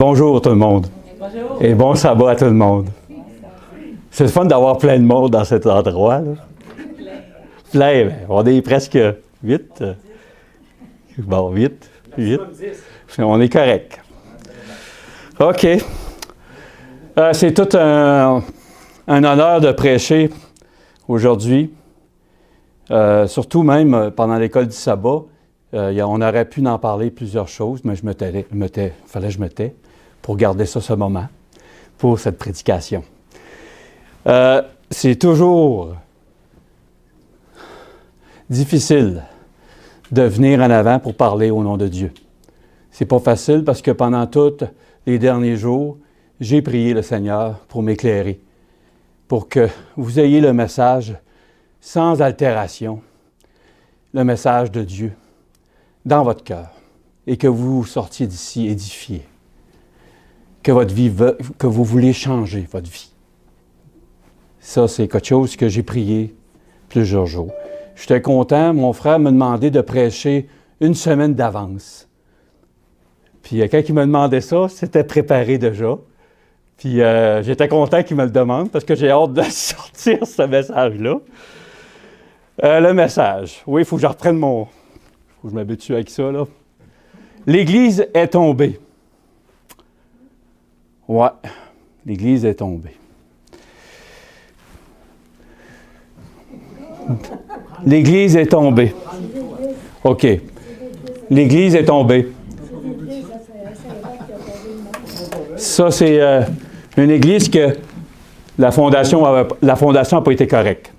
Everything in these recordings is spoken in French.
Bonjour tout le monde. Bonjour. Et bon sabbat à tout le monde. C'est le fun d'avoir plein de monde dans cet endroit. Là. Plein. Ben, on est presque 8. Bon, 8. On est correct. OK. C'est tout un honneur de prêcher aujourd'hui. Surtout même pendant l'école du sabbat. On aurait pu en parler plusieurs choses, mais fallait que je me tais pour garder ça ce moment, pour cette prédication. C'est toujours difficile de venir en avant pour parler au nom de Dieu. C'est pas facile parce que pendant tous les derniers jours, j'ai prié le Seigneur pour m'éclairer, pour que vous ayez le message sans altération, le message de Dieu dans votre cœur et que vous sortiez d'ici édifiés, que vous voulez changer votre vie. Ça, c'est quelque chose que j'ai prié plusieurs jours. J'étais content, mon frère m'a demandé de prêcher une semaine d'avance. Puis quand il me demandait ça, c'était préparé déjà. Puis j'étais content qu'il me le demande parce que j'ai hâte de sortir ce message-là. Le message. Oui, il faut que je reprenne mon... Il faut que je m'habitue avec ça, là. L'Église est tombée. Ouais, l'Église est tombée. L'Église est tombée. OK. L'Église est tombée. Ça, c'est une Église que la fondation n'a pas été correcte.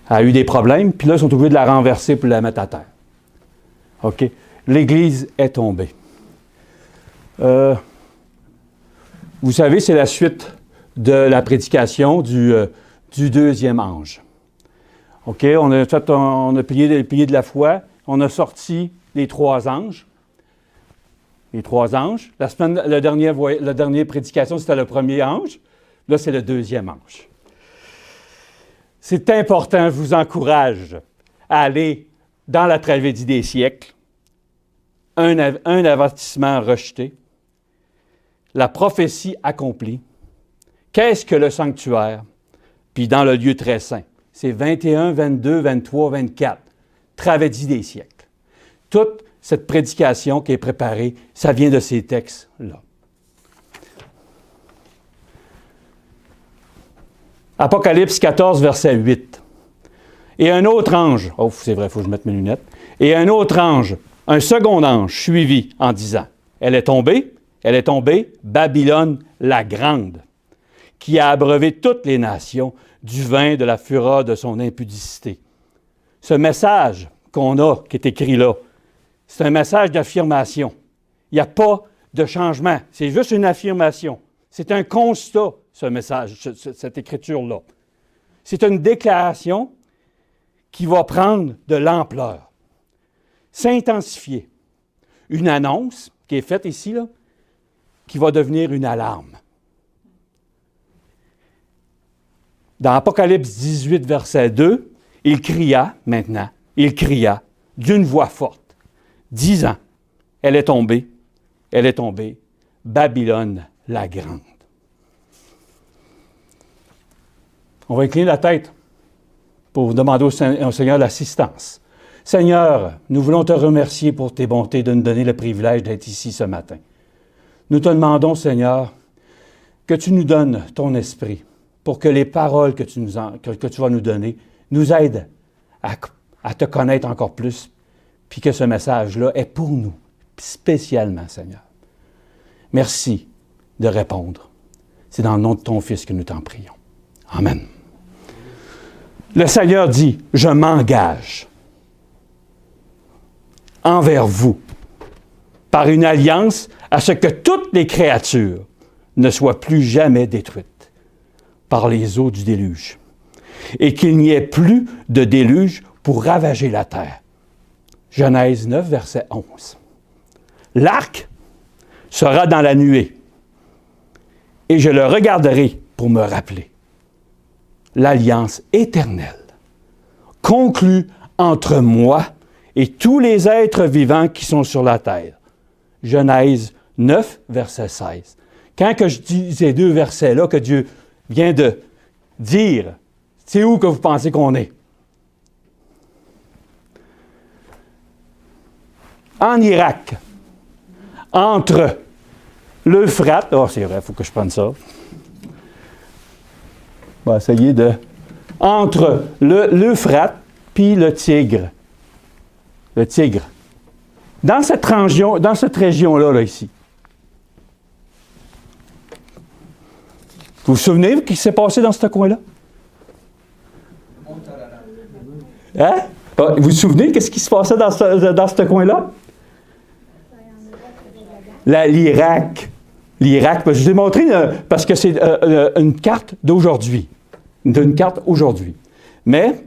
Elle a eu des problèmes, puis là, ils sont obligés de la renverser pour la mettre à terre. OK? L'Église est tombée. Vous savez, c'est la suite de la prédication du deuxième ange. OK? On a plié de la foi. On a sorti les trois anges. Les trois anges. La dernière prédication, c'était le premier ange. Là, c'est le deuxième ange. C'est important, je vous encourage à aller dans la tragédie des siècles, un avertissement rejeté, la prophétie accomplie. Qu'est-ce que le sanctuaire? Puis dans le lieu très saint. C'est 21, 22, 23, 24. Tragédie des siècles. Toute cette prédication qui est préparée, ça vient de ces textes-là. Apocalypse 14, verset 8. Et un autre ange, oh c'est vrai, il faut que je mette mes lunettes, et un autre ange, un second ange, suivi en disant, elle est tombée, Babylone la grande, qui a abreuvé toutes les nations du vin de la fureur de son impudicité. Ce message qu'on a, qui est écrit là, c'est un message d'affirmation. Il n'y a pas de changement, c'est juste une affirmation. C'est un constat, ce message, cette écriture-là. C'est une déclaration qui va prendre de l'ampleur, s'intensifier. Une annonce qui est faite ici, là, qui va devenir une alarme. Dans Apocalypse 18, verset 2, il cria d'une voix forte, disant, elle est tombée, Babylone la grande. On va incliner la tête pour demander au Seigneur l'assistance. Seigneur, nous voulons te remercier pour tes bontés de nous donner le privilège d'être ici ce matin. Nous te demandons, Seigneur, que tu nous donnes ton esprit pour que les paroles que tu vas nous donner nous aident à te connaître encore plus, puis que ce message-là est pour nous, spécialement, Seigneur. Merci de répondre. C'est dans le nom de ton Fils que nous t'en prions. Amen. Le Seigneur dit, je m'engage envers vous par une alliance à ce que toutes les créatures ne soient plus jamais détruites par les eaux du déluge et qu'il n'y ait plus de déluge pour ravager la terre. Genèse 9, verset 11. L'arc sera dans la nuée et je le regarderai pour me rappeler l'alliance éternelle conclue entre moi et tous les êtres vivants qui sont sur la terre. Genèse 9, verset 16. Quand que je dis ces deux versets-là que Dieu vient de dire, c'est où que vous pensez qu'on est? En Irak, entre l'Euphrate, c'est vrai, il faut que je prenne ça. On va essayer de... Entre l'Euphrate puis le Tigre. Le Tigre. Dans cette région-là, là, ici. Vous vous souvenez ce qui s'est passé dans ce coin-là? Hein? Vous vous souvenez qu'est-ce qui se passait dans ce coin-là? L'Irak. L'Irak, je vous ai montré parce que c'est une carte d'aujourd'hui. Une carte aujourd'hui. Mais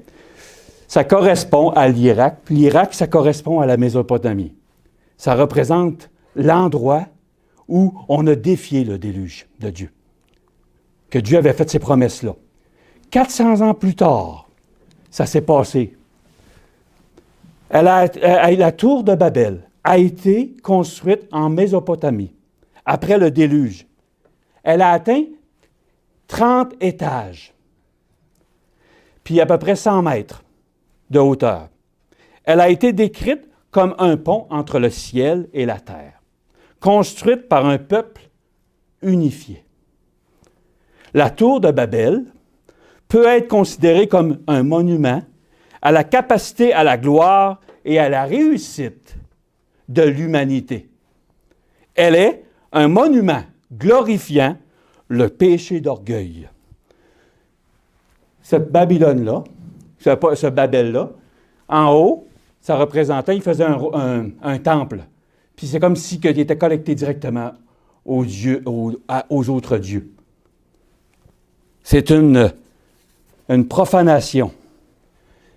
ça correspond à l'Irak. L'Irak, ça correspond à la Mésopotamie. Ça représente l'endroit où on a défié le déluge de Dieu. Que Dieu avait fait ces promesses-là. 400 ans plus tard, ça s'est passé. La tour de Babel a été construite en Mésopotamie, après le déluge. Elle a atteint 30 étages, puis à peu près 100 mètres de hauteur. Elle a été décrite comme un pont entre le ciel et la terre, construite par un peuple unifié. La tour de Babel peut être considérée comme un monument à la capacité, à la gloire et à la réussite de l'humanité. Elle est un monument glorifiant le péché d'orgueil. Cette Babylone-là, ce Babel-là, en haut, ça représentait, il faisait un temple. Puis c'est comme si il était connecté directement aux autres dieux. C'est une profanation.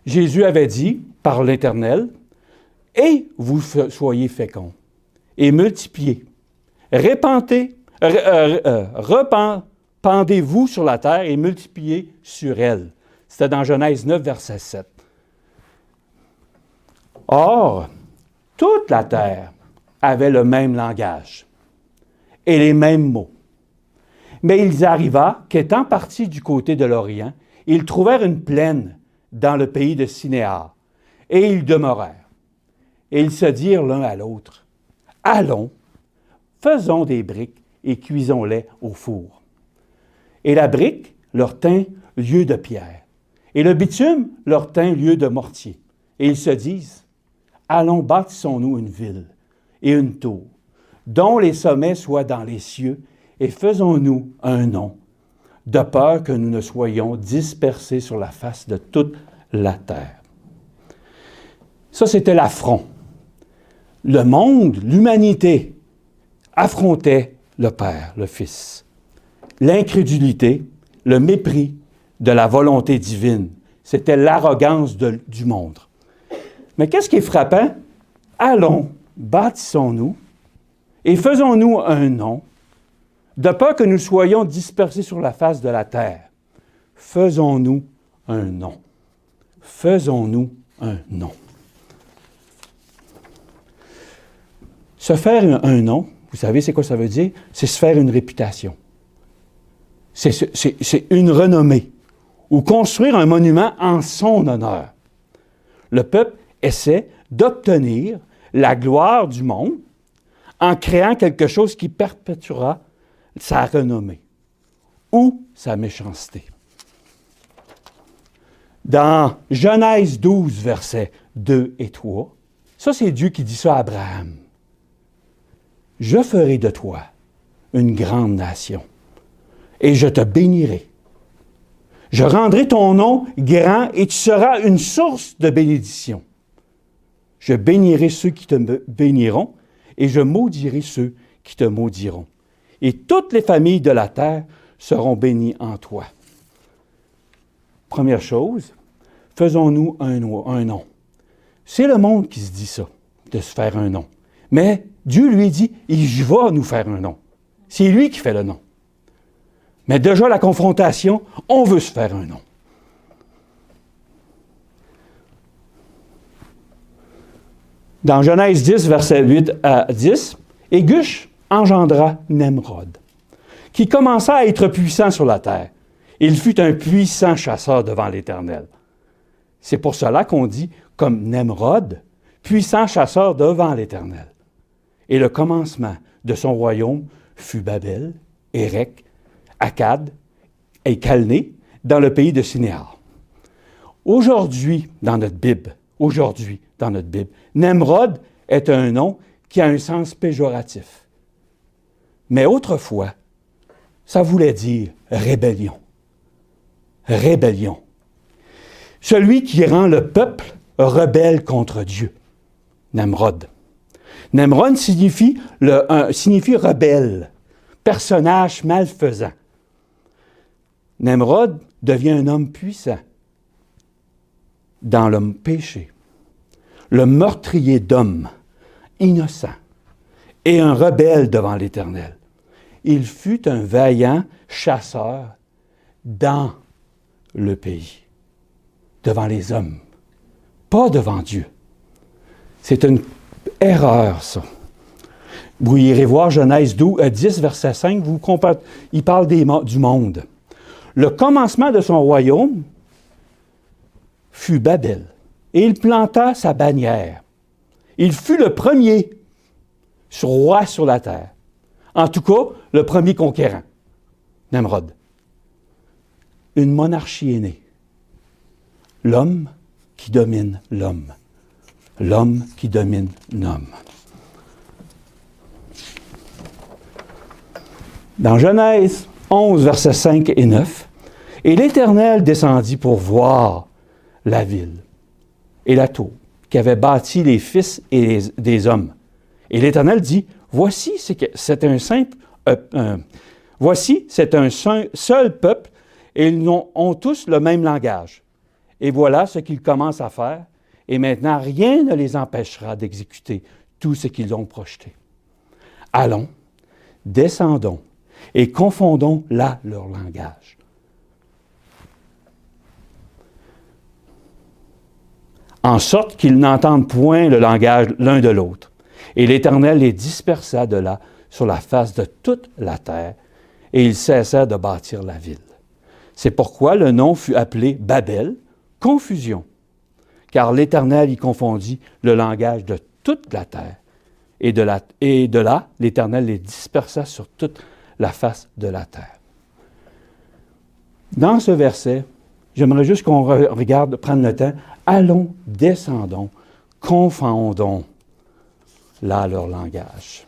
Jésus avait dit, par l'Éternel, « Et vous soyez féconds, et multipliez, rependez-vous sur la terre et multipliez sur elle. » C'était dans Genèse 9, verset 7. Or, toute la terre avait le même langage et les mêmes mots. Mais il arriva qu'étant partis du côté de l'Orient, ils trouvèrent une plaine dans le pays de Sinéar, et ils demeurèrent. Et ils se dirent l'un à l'autre, « Allons, faisons des briques et cuisons-les au four. » Et la brique leur tint lieu de pierre, et le bitume leur tint lieu de mortier. Et ils se disent, « Allons, bâtissons-nous une ville et une tour, dont les sommets soient dans les cieux, et faisons-nous un nom, de peur que nous ne soyons dispersés sur la face de toute la terre. » Ça, c'était l'affront. Le monde, l'humanité, affrontait le Père, le Fils. L'incrédulité, le mépris de la volonté divine, c'était l'arrogance du monde. Mais qu'est-ce qui est frappant? Allons, bâtissons-nous et faisons-nous un nom, de peur que nous soyons dispersés sur la face de la terre. Faisons-nous un nom. Faisons-nous un nom. Se faire un nom, vous savez c'est quoi ça veut dire? C'est se faire une réputation. C'est une renommée. Ou construire un monument en son honneur. Le peuple essaie d'obtenir la gloire du monde en créant quelque chose qui perpétuera sa renommée ou sa méchanceté. Dans Genèse 12, versets 2 et 3, ça c'est Dieu qui dit ça à Abraham. « Je ferai de toi une grande nation et je te bénirai. Je rendrai ton nom grand et tu seras une source de bénédiction. Je bénirai ceux qui te béniront et je maudirai ceux qui te maudiront. Et toutes les familles de la terre seront bénies en toi. » Première chose, faisons-nous un nom. C'est le monde qui se dit ça, de se faire un nom. Mais Dieu lui dit, il va nous faire un nom. C'est lui qui fait le nom. Mais déjà, la confrontation, on veut se faire un nom. Dans Genèse 10, versets 8 à 10, « Et Gush engendra Nemrod, qui commença à être puissant sur la terre. Il fut un puissant chasseur devant l'Éternel. C'est pour cela qu'on dit, comme Nemrod, puissant chasseur devant l'Éternel. Et le commencement de son royaume fut Babel, Érec, Akkad et Calné, dans le pays de Sinéar. Aujourd'hui, dans notre Bible, Nemrod est un nom qui a un sens péjoratif. Mais autrefois, ça voulait dire rébellion. Rébellion. Celui qui rend le peuple rebelle contre Dieu. Nemrod. Nemrod signifie rebelle, personnage malfaisant. Nemrod devient un homme puissant dans le péché, le meurtrier d'hommes, innocent, et un rebelle devant l'Éternel. Il fut un vaillant chasseur dans le pays, devant les hommes, pas devant Dieu. C'est une erreur, ça. Vous irez voir Genèse 10, verset 5, il parle du monde. Le commencement de son royaume fut Babel, et il planta sa bannière. Il fut le premier roi sur la terre. En tout cas, le premier conquérant, Nemrod. Une monarchie est née. L'homme qui domine l'homme. L'homme qui domine l'homme. Dans Genèse 11, versets 5 et 9, « Et l'Éternel descendit pour voir la ville et la tour qu'avaient bâti les fils des hommes. Et l'Éternel dit, voici, c'est un seul peuple, et ils ont tous le même langage. Et voilà ce qu'ils commencent à faire, et maintenant rien ne les empêchera d'exécuter tout ce qu'ils ont projeté. Allons, descendons, et confondons là leur langage. » En sorte qu'ils n'entendent point le langage l'un de l'autre. Et l'Éternel les dispersa de là sur la face de toute la terre, et ils cessèrent de bâtir la ville. C'est pourquoi le nom fut appelé Babel, confusion, car l'Éternel y confondit le langage de toute la terre, et de là, l'Éternel les dispersa sur toute la face de la terre. Dans ce verset, j'aimerais juste qu'on regarde, prendre le temps. Allons, descendons, confondons là leur langage.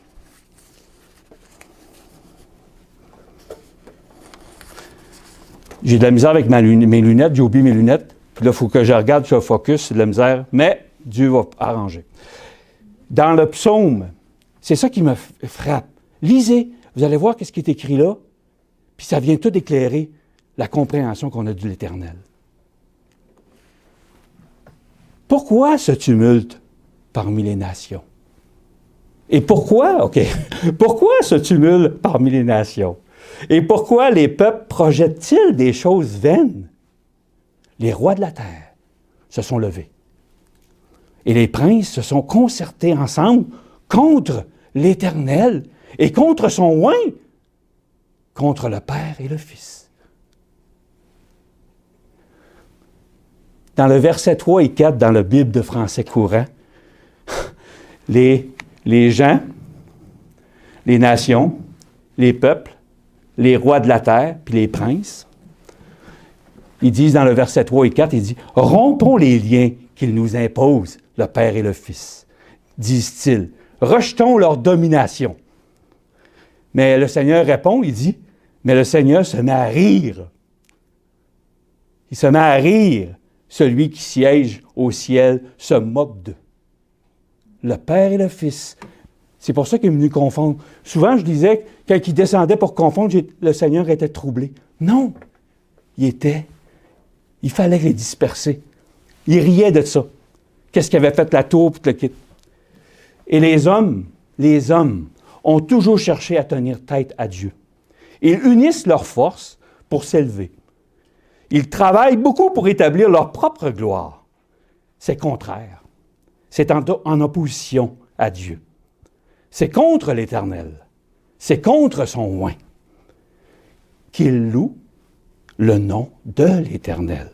J'ai de la misère avec mes lunettes, j'ai oublié mes lunettes, puis là, il faut que je regarde sur le focus, c'est de la misère, mais Dieu va arranger. Dans le psaume, c'est ça qui me frappe. Lisez, vous allez voir ce qui est écrit là, puis ça vient tout éclairer la compréhension qu'on a de l'Éternel. Pourquoi ce tumulte parmi les nations? Et pourquoi ce tumulte parmi les nations? Et pourquoi les peuples projettent-ils des choses vaines? Les rois de la terre se sont levés. Et les princes se sont concertés ensemble contre l'Éternel et contre son oint, contre le Père et le Fils. Dans le verset 3 et 4, dans la Bible de français courant, les gens, les nations, les peuples, les rois de la terre, puis les princes, ils disent dans le verset 3 et 4, ils disent « Rompons les liens qu'ils nous imposent, le Père et le Fils, disent-ils. Rejetons leur domination. » Mais le Seigneur répond, il dit « Mais le Seigneur se met à rire. » Il se met à rire. Celui qui siège au ciel se moque d'eux. Le Père et le Fils. C'est pour ça qu'il est venu confondre. Souvent, je disais, quand il descendait pour confondre, le Seigneur était troublé. Non! Il fallait les disperser. Il riait de ça. Qu'est-ce qu'avait fait la tour pour le kit? Et les hommes ont toujours cherché à tenir tête à Dieu. Ils unissent leurs forces pour s'élever. Ils travaillent beaucoup pour établir leur propre gloire. C'est contraire. C'est en opposition à Dieu. C'est contre l'Éternel. C'est contre son oint qu'il loue le nom de l'Éternel.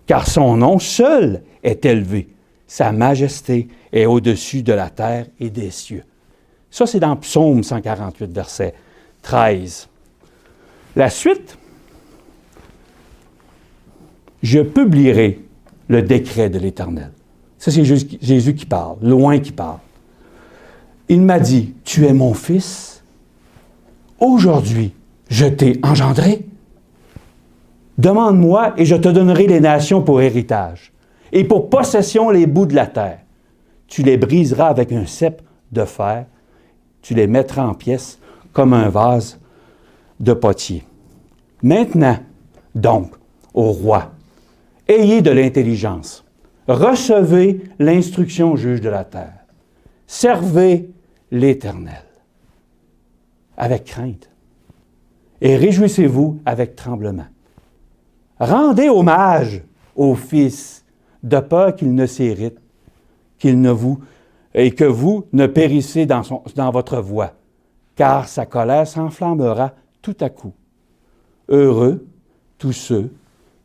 Car son nom seul est élevé. Sa majesté est au-dessus de la terre et des cieux. Ça, c'est dans Psaume 148, verset 13. La suite, je publierai le décret de l'Éternel. Ça, c'est Jésus qui parle, loin qui parle. Il m'a dit, tu es mon fils, aujourd'hui, je t'ai engendré. Demande-moi et je te donnerai les nations pour héritage et pour possession les bouts de la terre. Tu les briseras avec un cep de fer, tu les mettras en pièces comme un vase de potier. Maintenant, donc, ô roi, ayez de l'intelligence, recevez l'instruction au juge de la terre, servez l'Éternel avec crainte et réjouissez-vous avec tremblement. Rendez hommage au Fils, de peur qu'il ne s'irrite, et que vous ne périssez dans votre voie, car sa colère s'enflammera tout à coup. Heureux tous ceux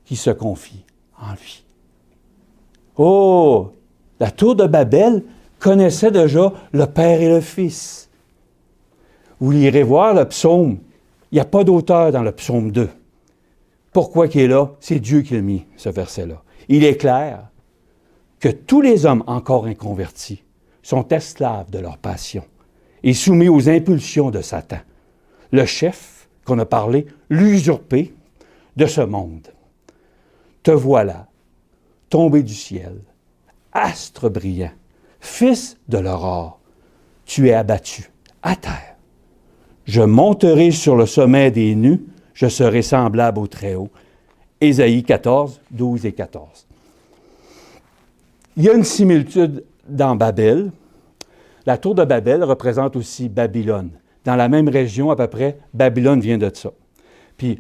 qui se confient en lui. Oh! La tour de Babel connaissait déjà le Père et le Fils. Vous lirez voir le psaume. Il n'y a pas d'auteur dans le psaume 2. Pourquoi qu'il est là? C'est Dieu qui l'a mis, ce verset-là. Il est clair que tous les hommes encore inconvertis sont esclaves de leur passion et soumis aux impulsions de Satan, le chef qu'on a parlé, l'usurpé de ce monde. Te voilà, tombé du ciel, astre brillant, fils de l'aurore, tu es abattu à terre. Je monterai sur le sommet des nues, je serai semblable au Très-Haut. Ésaïe 14, 12 et 14. Il y a une similitude dans Babel. La tour de Babel représente aussi Babylone. Dans la même région, à peu près, Babylone vient de ça. Puis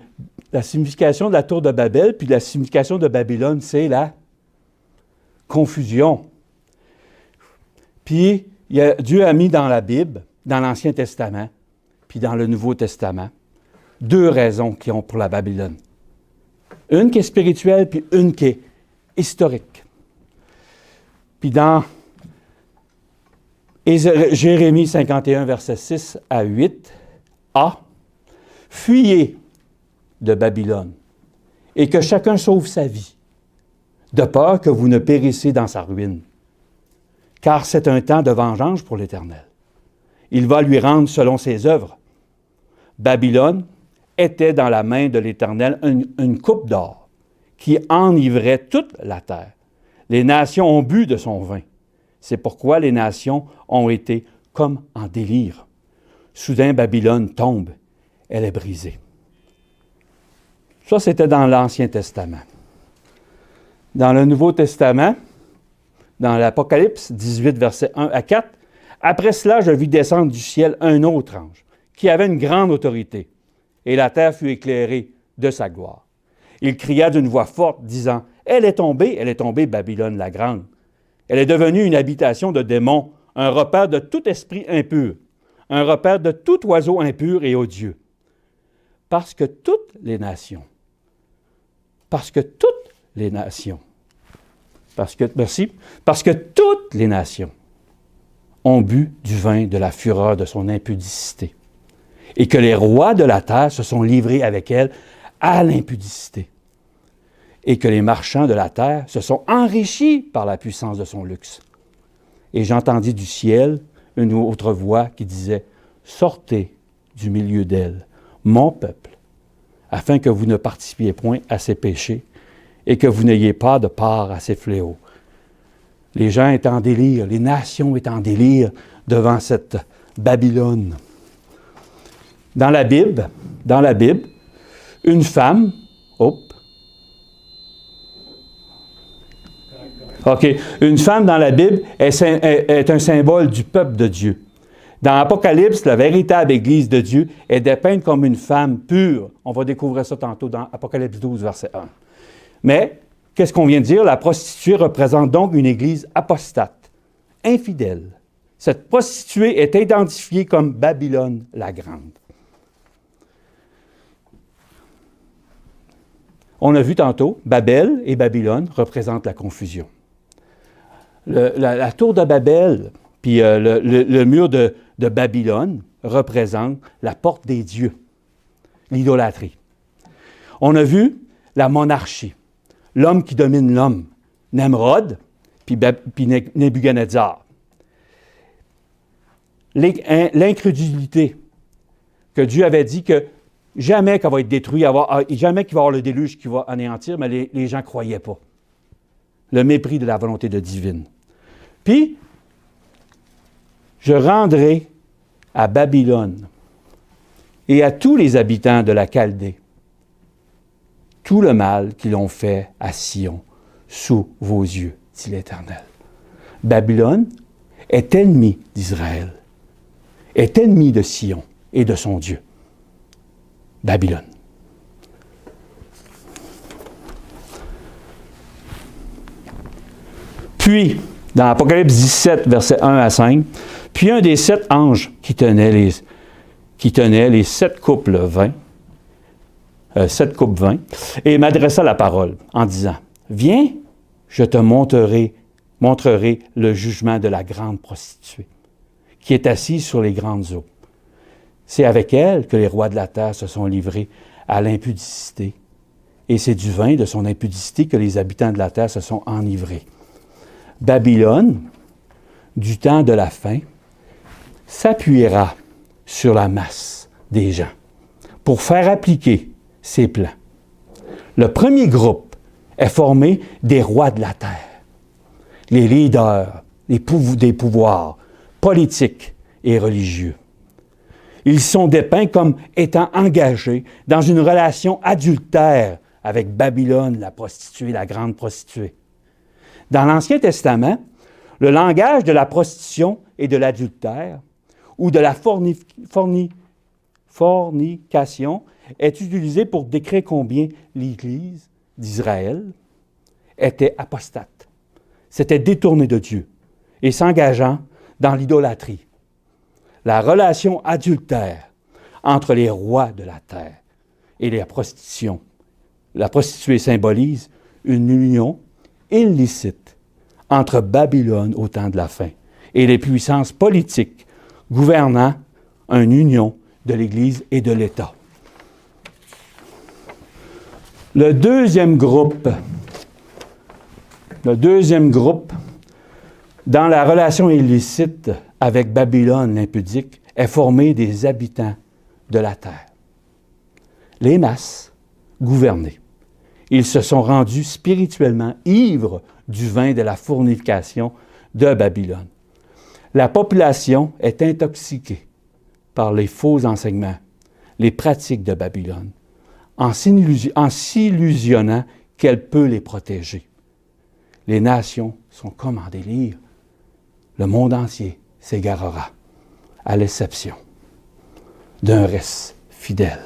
la signification de la tour de Babel, puis la signification de Babylone, c'est la confusion. Puis Dieu a mis dans la Bible, dans l'Ancien Testament, puis dans le Nouveau Testament, deux raisons qui ont pour la Babylone. Une qui est spirituelle, puis une qui est historique. Puis dans Jérémie 51, versets 6 à 8, A, « Fuyez de Babylone, et que chacun sauve sa vie, de peur que vous ne périssiez dans sa ruine. Car c'est un temps de vengeance pour l'Éternel. Il va lui rendre selon ses œuvres. Babylone était dans la main de l'Éternel une coupe d'or qui enivrait toute la terre. Les nations ont bu de son vin. C'est pourquoi les nations ont été comme en délire. Soudain, Babylone tombe. Elle est brisée. » Ça, c'était dans l'Ancien Testament. Dans le Nouveau Testament, dans l'Apocalypse 18, versets 1 à 4, « Après cela, je vis descendre du ciel un autre ange, qui avait une grande autorité, et la terre fut éclairée de sa gloire. Il cria d'une voix forte, disant, « elle est tombée, Babylone la grande. Elle est devenue une habitation de démons, un repère de tout esprit impur, un repère de tout oiseau impur et odieux. Parce que toutes les nations, parce que toutes les nations ont bu du vin de la fureur de son impudicité, et que les rois de la terre se sont livrés avec elle à l'impudicité, et que les marchands de la terre se sont enrichis par la puissance de son luxe. Et j'entendis du ciel une autre voix qui disait, « Sortez du milieu d'elle, mon peuple, afin que vous ne participiez point à ses péchés et que vous n'ayez pas de part à ses fléaux. » Les gens étaient en délire, les nations étaient en délire devant cette Babylone. Dans la Bible, une femme, une femme dans la Bible est un symbole du peuple de Dieu. Dans l'Apocalypse, la véritable Église de Dieu est dépeinte comme une femme pure. On va découvrir ça tantôt dans Apocalypse 12, verset 1. Mais, qu'est-ce qu'on vient de dire? La prostituée représente donc une Église apostate, infidèle. Cette prostituée est identifiée comme Babylone la Grande. On a vu tantôt, Babel et Babylone représentent la confusion. La tour de Babel, puis le mur de Babylone représentent la porte des dieux, l'idolâtrie. On a vu la monarchie, l'homme qui domine l'homme, Nemrod, puis Nebuchadnezzar. L'incrédulité, que Dieu avait dit que jamais qu'elle va être détruite, jamais qu'il va y avoir le déluge qui va anéantir, mais les gens ne croyaient pas. Le mépris de la volonté de divine. Puis, je rendrai à Babylone et à tous les habitants de la Chaldée tout le mal qu'ils ont fait à Sion sous vos yeux, dit l'Éternel. Babylone est ennemi d'Israël, est ennemi de Sion et de son Dieu. Babylone. Puis, dans Apocalypse 17, versets 1 à 5, puis un des 7 anges qui tenait les 7 coupes vin, 7 coupes vin, et m'adressa la parole en disant, « Viens, je te montrerai le jugement de la grande prostituée, qui est assise sur les grandes eaux. C'est avec elle que les rois de la terre se sont livrés à l'impudicité, et c'est du vin de son impudicité que les habitants de la terre se sont enivrés. Babylone, du temps de la fin, s'appuiera sur la masse des gens pour faire appliquer ses plans. Le premier groupe est formé des rois de la terre, les leaders des pouvoirs politiques et religieux. Ils sont dépeints comme étant engagés dans une relation adultère avec Babylone, la prostituée, la grande prostituée. Dans l'Ancien Testament, le langage de la prostitution et de l'adultère ou de la fornication est utilisé pour décrire combien l'Église d'Israël était apostate, s'était détournée de Dieu et s'engageant dans l'idolâtrie. La relation adultère entre les rois de la terre et la prostitution. La prostituée symbolise une union illicite entre Babylone au temps de la fin et les puissances politiques gouvernant une union de l'Église et de l'État. Le deuxième groupe, dans la relation illicite avec Babylone l'impudique, est formé des habitants de la terre. Les masses gouvernées. Ils se sont rendus spirituellement ivres du vin de la fornication de Babylone. La population est intoxiquée par les faux enseignements, les pratiques de Babylone, en s'illusionnant qu'elle peut les protéger. Les nations sont comme en délire. Le monde entier s'égarera, à l'exception d'un reste fidèle.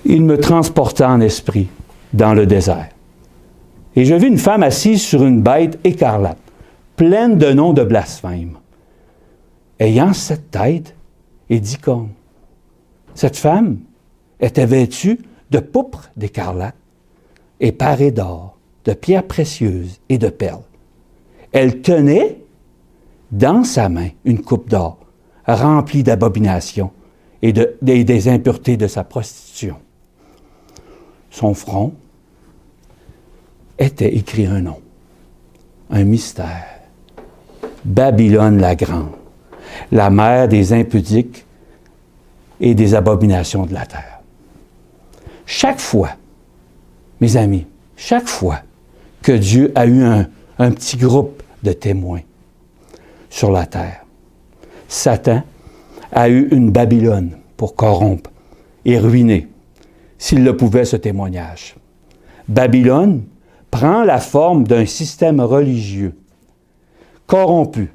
Il me transporta en esprit dans le désert. Et je vis une femme assise sur une bête écarlate, pleine de noms de blasphème, ayant 7 têtes et 10 cornes. Cette femme était vêtue de pourpre d'écarlate et parée d'or, de pierres précieuses et de perles. Elle tenait dans sa main une coupe d'or remplie d'abominations et des impuretés de sa prostitution. Son front était écrit un nom, un mystère. Babylone la grande, la mère des impudiques et des abominations de la terre. Chaque fois, mes amis, chaque fois que Dieu a eu un petit groupe de témoins sur la terre, Satan a eu une Babylone pour corrompre et ruiner, s'il le pouvait, ce témoignage. Babylone prend la forme d'un système religieux corrompu.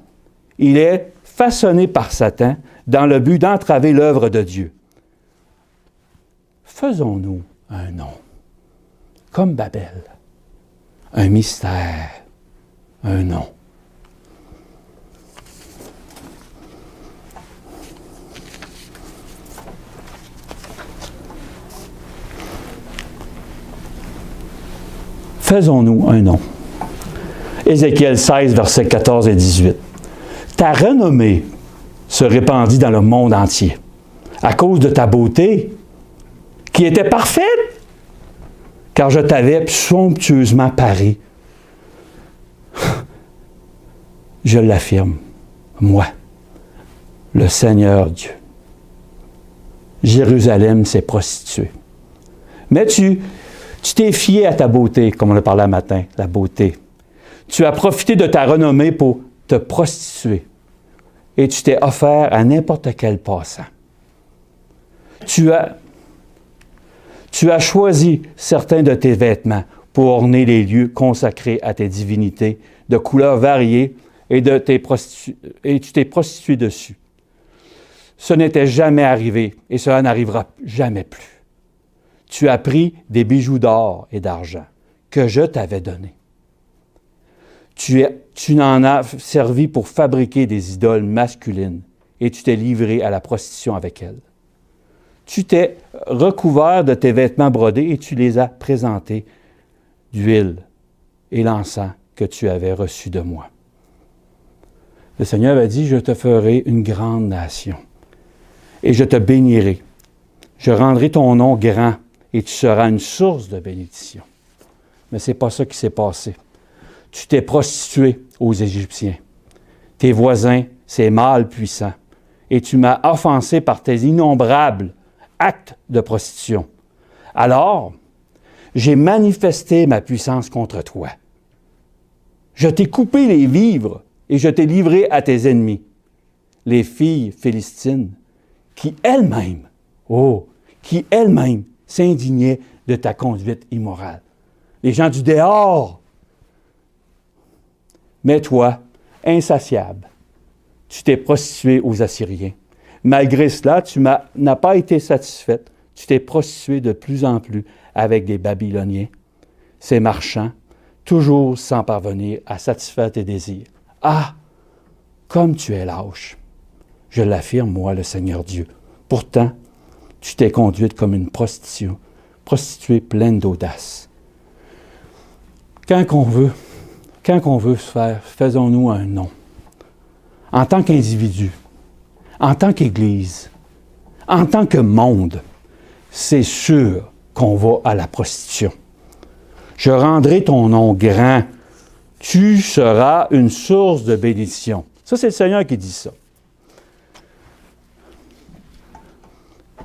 Il est façonné par Satan dans le but d'entraver l'œuvre de Dieu. Faisons-nous un nom, comme Babel, un mystère, un nom. faisons-nous un nom. Ézéchiel 16, versets 14 et 18. Ta renommée se répandit dans le monde entier à cause de ta beauté qui était parfaite, car je t'avais somptueusement paré. Je l'affirme, moi, le Seigneur Dieu. Jérusalem s'est prostituée. Mais tu t'es fié à ta beauté, comme on a parlé un matin, la beauté. Tu as profité de ta renommée pour te prostituer. Et tu t'es offert à n'importe quel passant. Tu as choisi certains de tes vêtements pour orner les lieux consacrés à tes divinités de couleurs variées et tu t'es prostitué dessus. Ce n'était jamais arrivé et cela n'arrivera jamais plus. Tu as pris des bijoux d'or et d'argent que je t'avais donnés. Tu n'en as servi pour fabriquer des idoles masculines et tu t'es livré à la prostitution avec elles. Tu t'es recouvert de tes vêtements brodés et tu les as présentés d'huile et l'encens que tu avais reçu de moi. Le Seigneur a dit, je te ferai une grande nation et je te bénirai. Je rendrai ton nom grand et tu seras une source de bénédiction. Mais ce n'est pas ça qui s'est passé. Tu t'es prostitué aux Égyptiens. Tes voisins, ces mâles puissants. Et tu m'as offensé par tes innombrables actes de prostitution. Alors, j'ai manifesté ma puissance contre toi. Je t'ai coupé les vivres et je t'ai livré à tes ennemis, les filles philistines, qui elles-mêmes s'indignaient de ta conduite immorale. Les gens du dehors. Mais toi, insatiable, tu t'es prostitué aux Assyriens. Malgré cela, tu n'as pas été satisfaite. Tu t'es prostitué de plus en plus avec des Babyloniens, ces marchands, toujours sans parvenir à satisfaire tes désirs. Ah, comme tu es lâche! Je l'affirme, moi, le Seigneur Dieu. Pourtant, tu t'es conduite comme une prostituée pleine d'audace. Quand on veut se faire, faisons-nous un nom. En tant qu'individu, en tant qu'Église, en tant que monde, c'est sûr qu'on va à la prostitution. Je rendrai ton nom grand. Tu seras une source de bénédiction. Ça, c'est le Seigneur qui dit ça.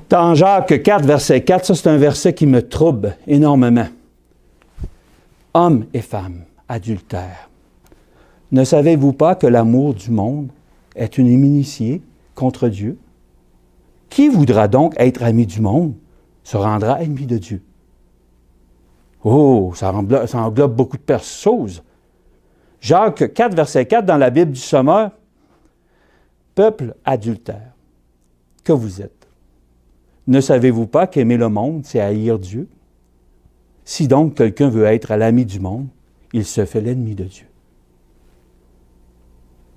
Dans Jacques 4, verset 4, ça, c'est un verset qui me trouble énormément. Hommes et femmes, adultères, ne savez-vous pas que l'amour du monde est une inimitié contre Dieu? Qui voudra donc être ami du monde se rendra ennemi de Dieu. Oh, ça englobe beaucoup de choses. Jacques 4, verset 4, dans la Bible du Sommeur, « Peuple adultère, que vous êtes, ne savez-vous pas qu'aimer le monde, c'est haïr Dieu? Si donc quelqu'un veut être l'ami du monde, il se fait l'ennemi de Dieu. »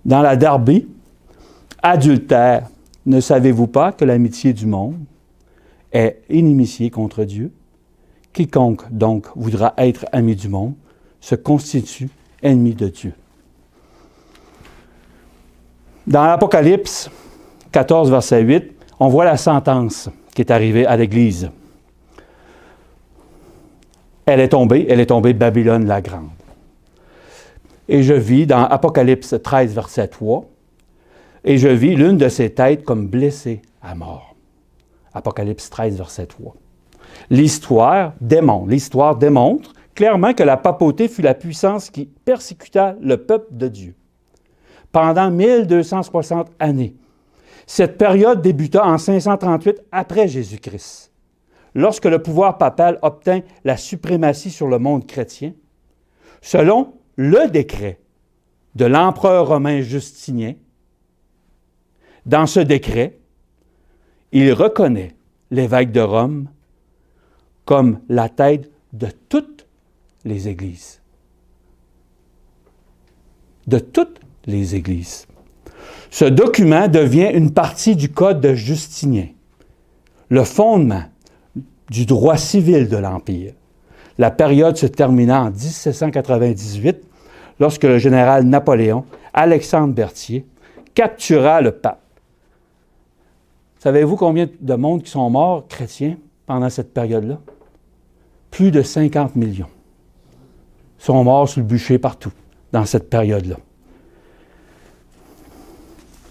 Dans la Darby, « Adultère, ne savez-vous pas que l'amitié du monde est inimitié contre Dieu? Quiconque donc voudra être ami du monde se constitue ennemi de Dieu. » Dans l'Apocalypse 14, verset 8, on voit la sentence qui est arrivée à l'Église. Elle est tombée Babylone la Grande. Et je vis dans Apocalypse 13, verset 3, et je vis l'une de ses têtes comme blessée à mort. Apocalypse 13, verset 3. L'histoire démontre clairement que la papauté fut la puissance qui persécuta le peuple de Dieu. Pendant 1260 années, cette période débuta en 538 après Jésus-Christ, lorsque le pouvoir papal obtint la suprématie sur le monde chrétien, selon le décret de l'empereur romain Justinien. Dans ce décret, il reconnaît l'évêque de Rome comme la tête de toutes les églises. De toutes les églises. Ce document devient une partie du Code de Justinien, le fondement du droit civil de l'Empire. La période se termina en 1798, lorsque le général Napoléon, Alexandre Berthier, captura le pape. Savez-vous combien de monde qui sont morts chrétiens pendant cette période-là? Plus de 50 millions sont morts sur le bûcher partout dans cette période-là,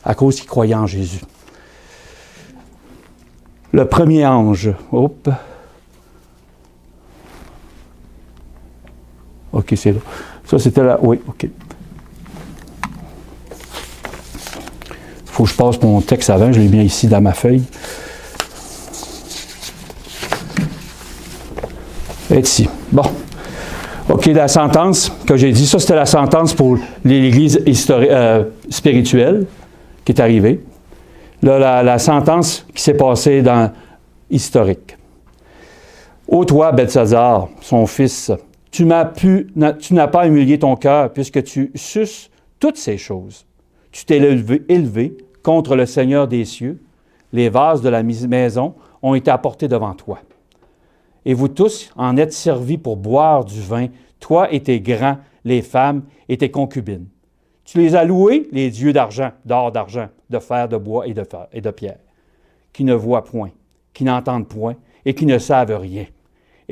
à cause qu'ils croyaient en Jésus. Le premier ange, OK, c'est là. Ça, c'était là, oui, OK. Il faut que je passe mon texte avant, je l'ai mis ici dans ma feuille. Et ici. Bon. OK, la sentence que j'ai dit, ça c'était la sentence pour l'Église spirituelle qui est arrivée. Là, la sentence qui s'est passée dans historique. Ô toi, Belshazzar, son fils, tu n'as pas humilié ton cœur puisque tu suces toutes ces choses. Tu t'es élevé contre le Seigneur des cieux. Les vases de la maison ont été apportés devant toi. Et vous tous en êtes servis pour boire du vin, toi et tes grands, les femmes et tes concubines. Tu les as loués, les dieux d'argent, de fer, de bois et de pierre, qui ne voient point, qui n'entendent point et qui ne savent rien.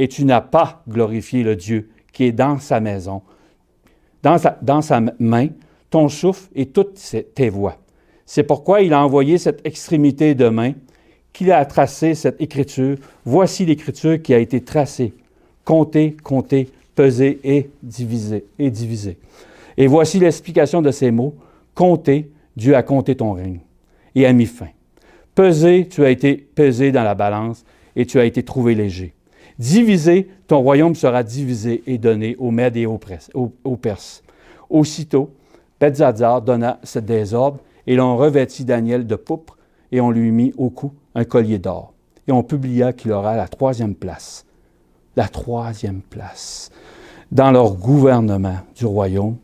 Et tu n'as pas glorifié le Dieu qui est dans sa maison, dans sa main, ton souffle et toutes tes voix. C'est pourquoi il a envoyé cette extrémité de main, qu'il a tracé cette écriture. Voici l'écriture qui a été tracée. Comptez, pesez et divisez. Et voici l'explication de ces mots. Comptez, Dieu a compté ton règne et a mis fin. Pesez, tu as été pesé dans la balance et tu as été trouvé léger. Divisé, ton royaume sera divisé et donné aux Mèdes et aux Perses. Aussitôt, Belshazzar donna ce désordre et l'on revêtit Daniel de pourpre et on lui mit au cou un collier d'or. Et on publia qu'il aura la 3e place. La 3e place. Dans leur gouvernement du royaume,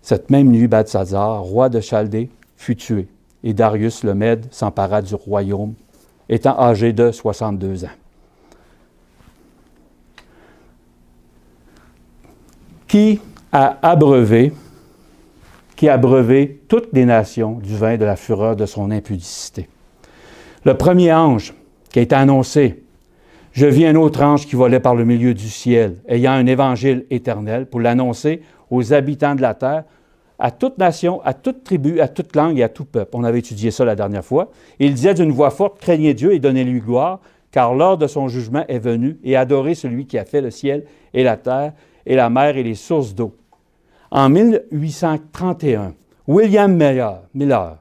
cette même nuit, Belshazzar, roi de Chaldée, fut tué. Et Darius le Mède s'empara du royaume, étant âgé de 62 ans. Qui a abreuvé toutes les nations du vin de la fureur de son impudicité. Le premier ange qui a été annoncé, je vis un autre ange qui volait par le milieu du ciel, ayant un évangile éternel pour l'annoncer aux habitants de la terre, à toute nation, à toute tribu, à toute langue et à tout peuple. On avait étudié ça la dernière fois. Il disait d'une voix forte, craignez Dieu et donnez-lui gloire, car l'heure de son jugement est venue, et adorez celui qui a fait le ciel et la terre, et la mer et les sources d'eau. En 1831, William Miller,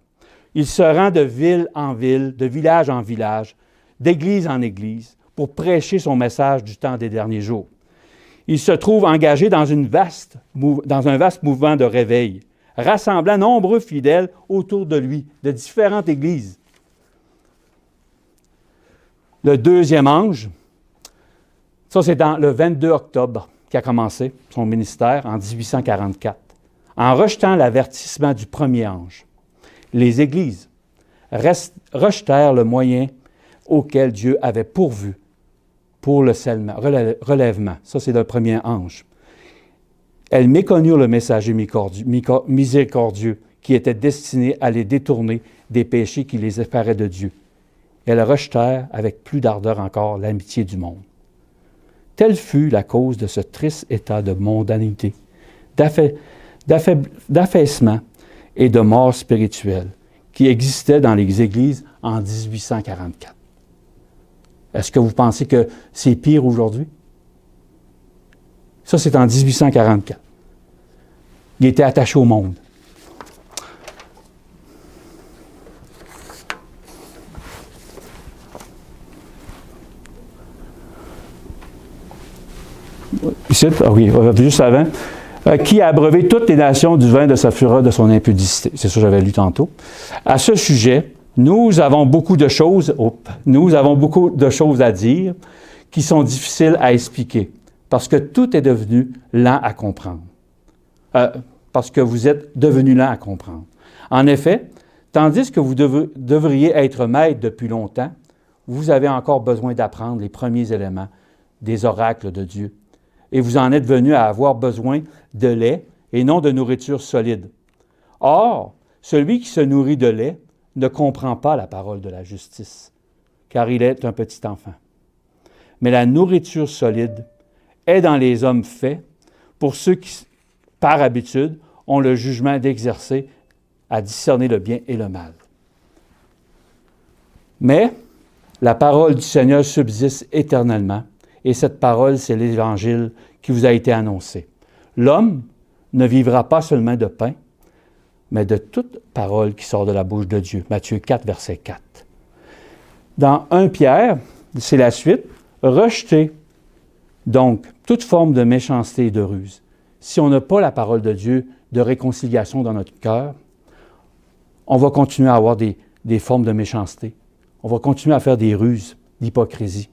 il se rend de ville en ville, de village en village, d'église en église, pour prêcher son message du temps des derniers jours. Il se trouve engagé dans un vaste mouvement de réveil, rassemblant nombreux fidèles autour de lui, de différentes églises. Le deuxième ange, ça c'est dans le 22 octobre qui a commencé son ministère en 1844. En rejetant l'avertissement du premier ange, les églises rejetèrent le moyen auquel Dieu avait pourvu pour le relèvement. Ça, c'est le premier ange. Elles méconnurent le messager miséricordieux qui était destiné à les détourner des péchés qui les séparaient de Dieu. Elles rejetèrent avec plus d'ardeur encore l'amitié du monde. Telle fut la cause de ce triste état de mondanité, d'affaissement et de mort spirituelle qui existait dans les églises en 1844. Est-ce que vous pensez que c'est pire aujourd'hui? Ça, c'est en 1844. Il était attaché au monde. Ici, oui, juste avant. Qui a abreuvé toutes les nations du vin de sa fureur, de son impudicité. C'est ça que j'avais lu tantôt. À ce sujet, nous avons beaucoup de choses à dire qui sont difficiles à expliquer parce que tout est devenu lent à comprendre. Parce que vous êtes devenu lent à comprendre. En effet, tandis que vous devriez être maître depuis longtemps, vous avez encore besoin d'apprendre les premiers éléments des oracles de Dieu et vous en êtes venus à avoir besoin de lait et non de nourriture solide. Or, celui qui se nourrit de lait ne comprend pas la parole de la justice, car il est un petit enfant. Mais la nourriture solide est dans les hommes faits pour ceux qui, par habitude, ont le jugement d'exercer à discerner le bien et le mal. Mais la parole du Seigneur subsiste éternellement, et cette parole, c'est l'Évangile qui vous a été annoncé. L'homme ne vivra pas seulement de pain, mais de toute parole qui sort de la bouche de Dieu. Matthieu 4, verset 4. Dans 1 Pierre, c'est la suite, rejetez donc toute forme de méchanceté et de ruse. Si on n'a pas la parole de Dieu de réconciliation dans notre cœur, on va continuer à avoir des formes de méchanceté. On va continuer à faire des ruses, d'hypocrisie,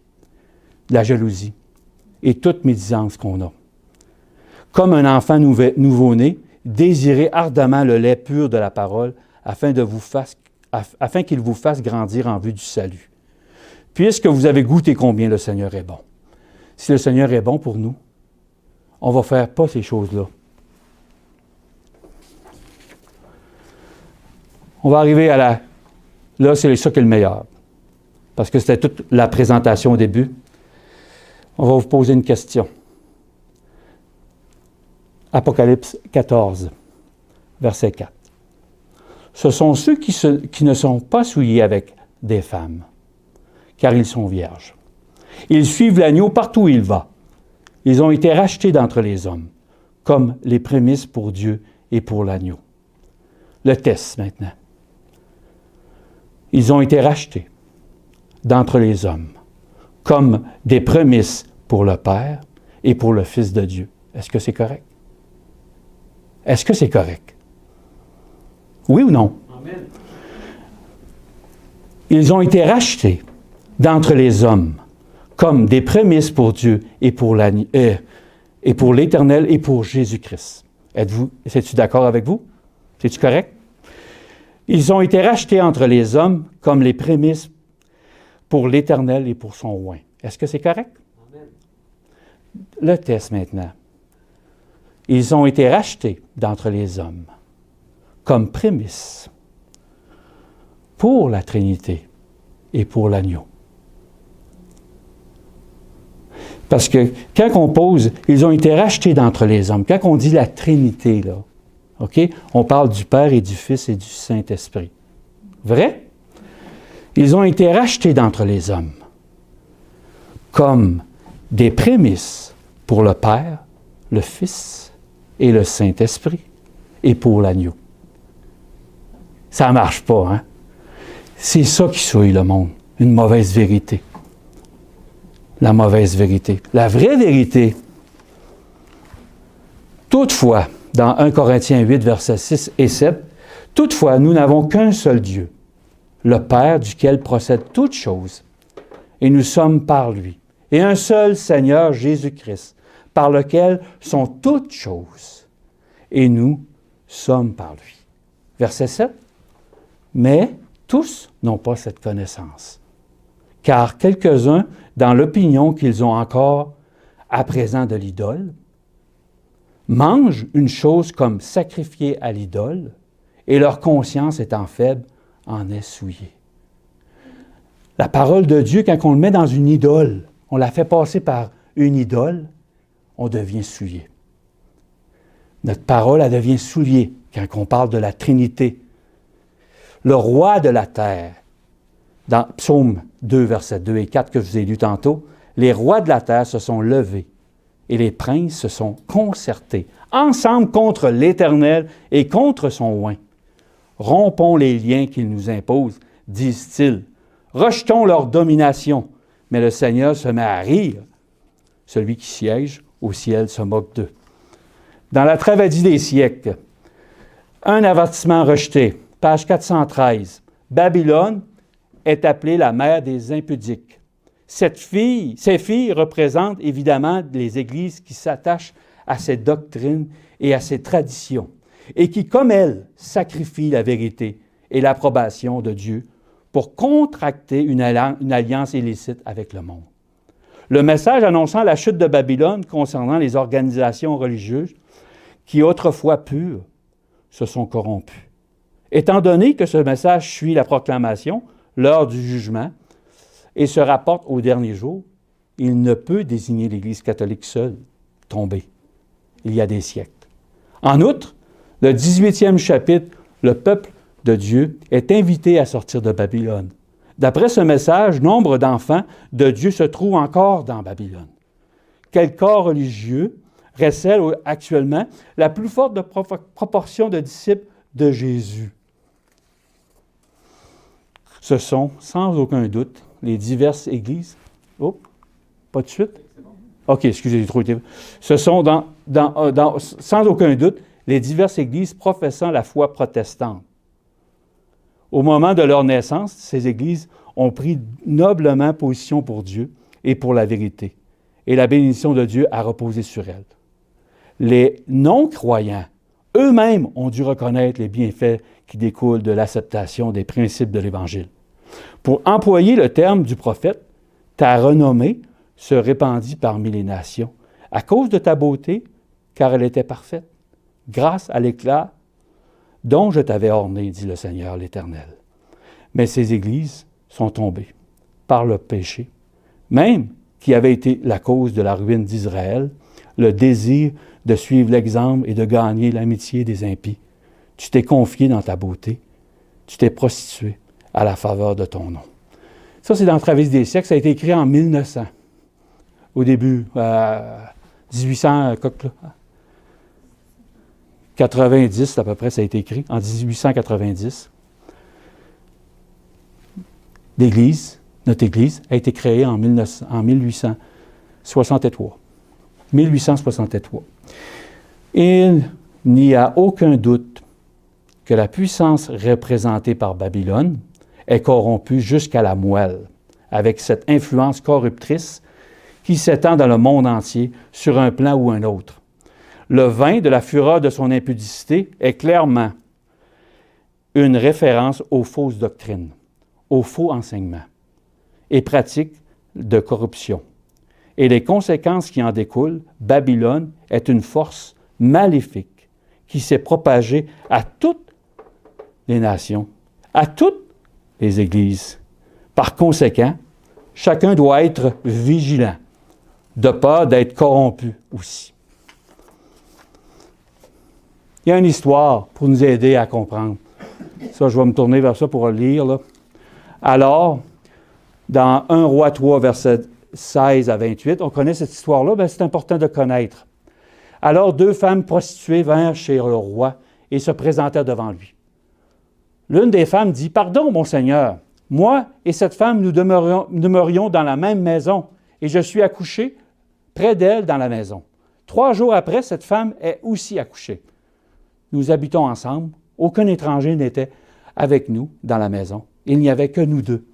de la jalousie et toute médisance qu'on a. Comme un enfant nouveau-né, désirez ardemment le lait pur de la parole afin qu'il vous fasse grandir en vue du salut. Puisque vous avez goûté combien le Seigneur est bon. Si le Seigneur est bon pour nous, on ne va faire pas ces choses-là. On va arriver à la... Là, c'est ça qui est le meilleur. Parce que c'était toute la présentation au début. On va vous poser une question. Apocalypse 14, verset 4. Ce sont ceux qui ne sont pas souillés avec des femmes, car ils sont vierges. Ils suivent l'agneau partout où il va. Ils ont été rachetés d'entre les hommes, comme les prémices pour Dieu et pour l'agneau. Le test maintenant. Ils ont été rachetés d'entre les hommes, comme des prémices pour le Père et pour le Fils de Dieu. Est-ce que c'est correct? Est-ce que c'est correct? Oui ou non? Amen. Ils ont été rachetés d'entre les hommes, comme des prémices pour Dieu et pour l'Éternel et pour Jésus-Christ. C'est-tu d'accord avec vous? C'est-tu correct? Ils ont été rachetés entre les hommes comme les prémices pour l'Éternel et pour son oint. Est-ce que c'est correct? Amen. Le test maintenant. Ils ont été rachetés d'entre les hommes comme prémices pour la Trinité et pour l'agneau. Parce que quand on pose, ils ont été rachetés d'entre les hommes. Quand on dit la Trinité, là, OK, on parle du Père et du Fils et du Saint-Esprit. Vrai? Ils ont été rachetés d'entre les hommes comme des prémices pour le Père, le Fils et le Saint-Esprit et pour l'agneau. Ça ne marche pas, hein? C'est ça qui souille le monde, une mauvaise vérité. La mauvaise vérité. La vraie vérité, toutefois, dans 1 Corinthiens 8, versets 6 et 7, « Toutefois, nous n'avons qu'un seul Dieu, le Père duquel procèdent toutes choses, et nous sommes par lui, et un seul Seigneur Jésus-Christ, par lequel sont toutes choses, et nous sommes par lui. » Verset 7. « Mais tous n'ont pas cette connaissance, car quelques-uns, dans l'opinion qu'ils ont encore à présent de l'idole, mangent une chose comme sacrifiée à l'idole, et leur conscience étant faible, en est souillée. » La parole de Dieu, quand on le met dans une idole, on la fait passer par une idole, on devient souillé. Notre parole, elle devient souillée quand on parle de la Trinité. Le roi de la terre, dans Psaume 2, versets 2 et 4 que je vous ai lu tantôt, les rois de la terre se sont levés et les princes se sont concertés ensemble contre l'Éternel et contre son oint. Rompons les liens qu'ils nous imposent, disent-ils. Rejetons leur domination. Mais le Seigneur se met à rire. Celui qui siège au ciel se moque d'eux. Dans la tragédie des siècles, un avertissement rejeté, page 413. Babylone est appelée la mère des impudiques. Ces filles représentent évidemment les églises qui s'attachent à ces doctrines et à ces traditions, et qui, comme elles, sacrifient la vérité et l'approbation de Dieu pour contracter une alliance illicite avec le monde. Le message annonçant la chute de Babylone concernant les organisations religieuses qui autrefois pures se sont corrompues. Étant donné que ce message suit la proclamation, l'heure du jugement, et se rapporte au dernier jour, il ne peut désigner l'Église catholique seule tombée. Il y a des siècles. En outre, le 18e chapitre, le peuple de Dieu est invité à sortir de Babylone. D'après ce message, nombre d'enfants de Dieu se trouvent encore dans Babylone. Quel corps religieux recèle actuellement la plus forte proportion de disciples de Jésus? Ce sont, sans aucun doute, les diverses églises. Oh, pas de suite? OK, excusez, j'ai trop été. Ce sont, sans aucun doute, les diverses églises professant la foi protestante. Au moment de leur naissance, ces églises ont pris noblement position pour Dieu et pour la vérité, et la bénédiction de Dieu a reposé sur elles. Les non-croyants, eux-mêmes, ont dû reconnaître les bienfaits qui découlent de l'acceptation des principes de l'Évangile. Pour employer le terme du prophète, ta renommée se répandit parmi les nations à cause de ta beauté, car elle était parfaite, grâce à l'éclat dont je t'avais orné, dit le Seigneur l'Éternel. Mais ces églises sont tombées par le péché, même qui avait été la cause de la ruine d'Israël, le désir de suivre l'exemple et de gagner l'amitié des impies. Tu t'es confié dans ta beauté, tu t'es prostitué à la faveur de ton nom. Ça, c'est dans Traverse des siècles, ça a été écrit en 1900, au début, 1890 à peu près, ça a été écrit, en 1890. Notre Église a été créée en 1863. 1863. Il n'y a aucun doute que la puissance représentée par Babylone est corrompue jusqu'à la moelle, avec cette influence corruptrice qui s'étend dans le monde entier sur un plan ou un autre. Le vin de la fureur de son impudicité est clairement une référence aux fausses doctrines, aux faux enseignements et pratiques de corruption. Et les conséquences qui en découlent, Babylone est une force maléfique qui s'est propagée à toutes les nations, à toutes les églises. Par conséquent, chacun doit être vigilant, de peur d'être corrompu aussi. Il y a une histoire pour nous aider à comprendre. Ça, je vais me tourner vers ça pour le lire, là. Alors, dans 1 Roi 3, verset 16 à 28, on connaît cette histoire-là, bien, c'est important de connaître. Alors, 2 femmes prostituées vinrent chez le roi et se présentèrent devant lui. L'une des femmes dit, « Pardon, mon Seigneur, moi et cette femme, nous demeurions dans la même maison, et je suis accouchée près d'elle dans la maison. 3 jours après, cette femme est aussi accouchée. Nous habitons ensemble, aucun étranger n'était avec nous dans la maison. Il n'y avait que nous 2.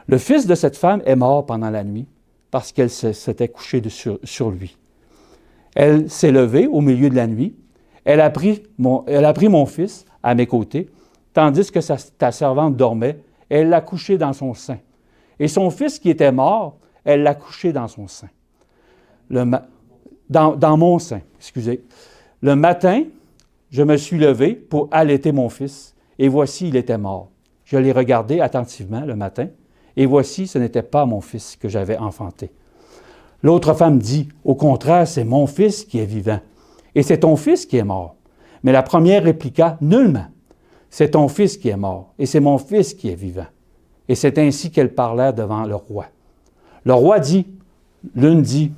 Le fils de cette femme est mort pendant la nuit parce qu'elle s'était couchée sur lui. Elle s'est levée au milieu de la nuit. Elle a pris mon fils à mes côtés, tandis que ta servante dormait. Elle l'a couché dans son sein. Et son fils qui était mort, elle l'a couché dans son sein. Dans mon sein, excusez. Le matin, je me suis levé pour allaiter mon fils, et voici, il était mort. Je l'ai regardé attentivement le matin, et voici, ce n'était pas mon fils que j'avais enfanté. L'autre femme dit, au contraire, c'est mon fils qui est vivant, et c'est ton fils qui est mort. Mais la première répliqua, nullement. C'est ton fils qui est mort, et c'est mon fils qui est vivant. Et c'est ainsi qu'elle parlait devant le roi. Le roi dit, l'une dit,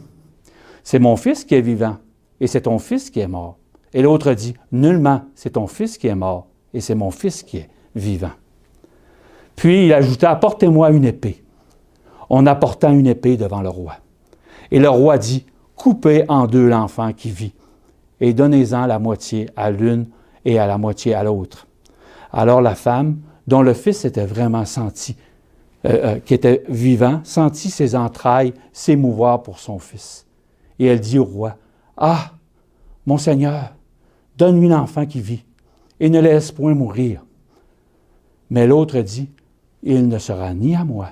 c'est mon fils qui est vivant, et c'est ton fils qui est mort. Et l'autre dit, nullement, c'est ton fils qui est mort, et c'est mon fils qui est vivant. Puis il ajouta, apportez-moi une épée. On apporta une épée devant le roi. Et le roi dit, coupez en 2 l'enfant qui vit, et donnez-en la moitié à l'une et à la moitié à l'autre. Alors la femme, dont le fils était vraiment qui était vivant, sentit ses entrailles s'émouvoir pour son fils. Et elle dit au roi, ah, mon Seigneur, donne-lui l'enfant qui vit, et ne laisse point mourir. Mais l'autre dit, il ne sera ni à moi,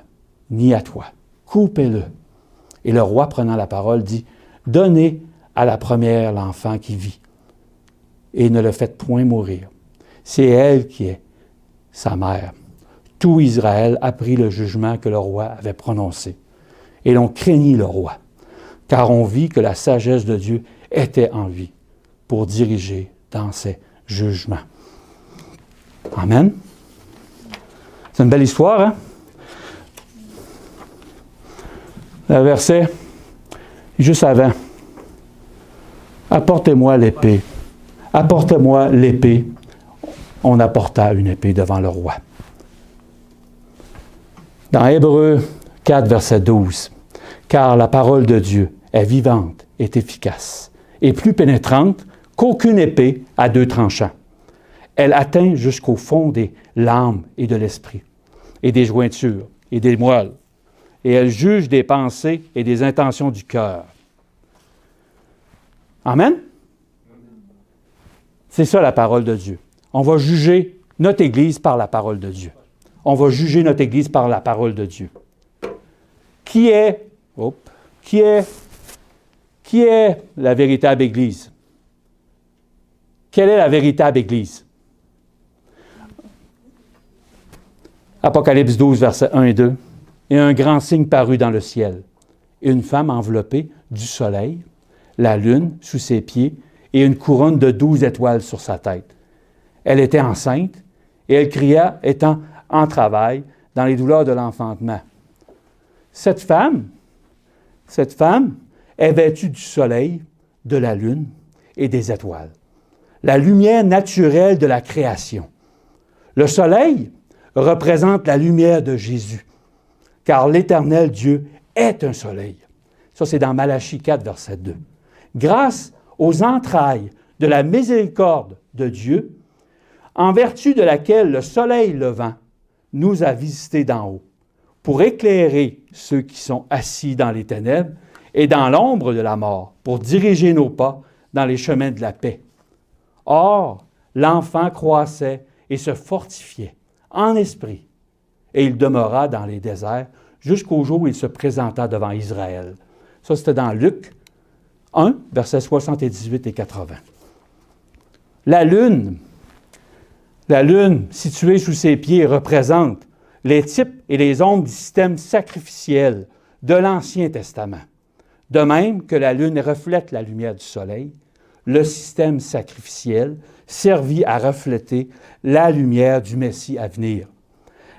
ni à toi. Coupez-le. Et le roi, prenant la parole, dit, « Donnez à la première l'enfant qui vit, et ne le faites point mourir. C'est elle qui est sa mère. » Tout Israël apprit le jugement que le roi avait prononcé. Et l'on craignit le roi, car on vit que la sagesse de Dieu était en lui pour diriger dans ses jugements. Amen. C'est une belle histoire, hein? Le verset juste avant. Apportez-moi l'épée. Apportez-moi l'épée. On apporta une épée devant le roi. Dans Hébreux 4, verset 12. Car la parole de Dieu est vivante, est efficace, et plus pénétrante qu'aucune épée à deux tranchants. Elle atteint jusqu'au fond des l'âme et de l'esprit, et des jointures, et des moelles, et elle juge des pensées et des intentions du cœur. Amen? C'est ça la parole de Dieu. On va juger notre Église par la parole de Dieu. On va juger notre Église par la parole de Dieu. Qui est la véritable Église? Quelle est la véritable Église? Apocalypse 12, versets 1 et 2. « Et un grand signe parut dans le ciel, et une femme enveloppée du soleil, la lune sous ses pieds, et une couronne de 12 étoiles sur sa tête. Elle était enceinte, et elle cria, étant en travail, dans les douleurs de l'enfantement. » Cette femme est vêtue du soleil, de la lune et des étoiles. La lumière naturelle de la création. Le soleil représente la lumière de Jésus, car l'Éternel Dieu est un soleil. Ça, c'est dans Malachie 4, verset 2. Grâce aux entrailles de la miséricorde de Dieu, en vertu de laquelle le soleil levant nous a visités d'en haut, pour éclairer ceux qui sont assis dans les ténèbres et dans l'ombre de la mort, pour diriger nos pas dans les chemins de la paix. Or, l'enfant croissait et se fortifiait en esprit, et il demeura dans les déserts jusqu'au jour où il se présenta devant Israël. Ça, c'était dans Luc 1, versets 78 et 80. La lune, située sous ses pieds, représente les types et les ombres du système sacrificiel de l'Ancien Testament. De même que la lune reflète la lumière du soleil, le système sacrificiel servit à refléter la lumière du Messie à venir.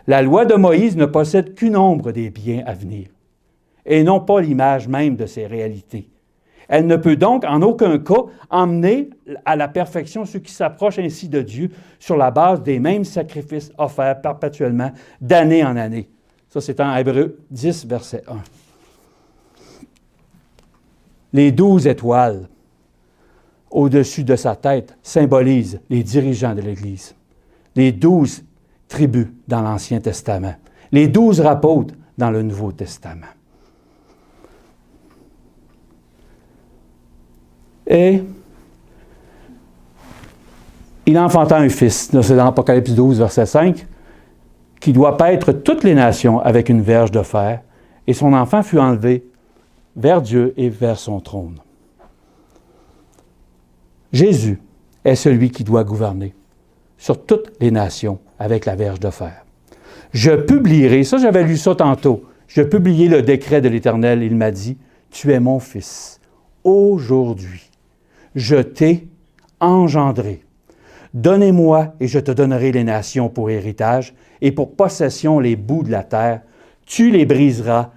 La loi de Moïse ne possède qu'une ombre des biens à venir, et non pas l'image même de ces réalités. Elle ne peut donc en aucun cas emmener à la perfection ceux qui s'approchent ainsi de Dieu sur la base des mêmes sacrifices offerts perpétuellement d'année en année. Ça, c'est en Hébreux 10, verset 1. Les 12 étoiles au-dessus de sa tête symbolisent les dirigeants de l'Église. Les 12 tribus dans l'Ancien Testament. Les 12 apôtres dans le Nouveau Testament. Et il enfanta un fils, c'est dans Apocalypse 12, verset 5, qui doit paître toutes les nations avec une verge de fer, et son enfant fut enlevé vers Dieu et vers son trône. Jésus est celui qui doit gouverner sur toutes les nations avec la verge de fer. Je publierai, ça j'avais lu ça tantôt, je publierai le décret de l'Éternel, il m'a dit, tu es mon fils, aujourd'hui. Je t'ai engendré. Donnez-moi et je te donnerai les nations pour héritage et pour possession les bouts de la terre. Tu les briseras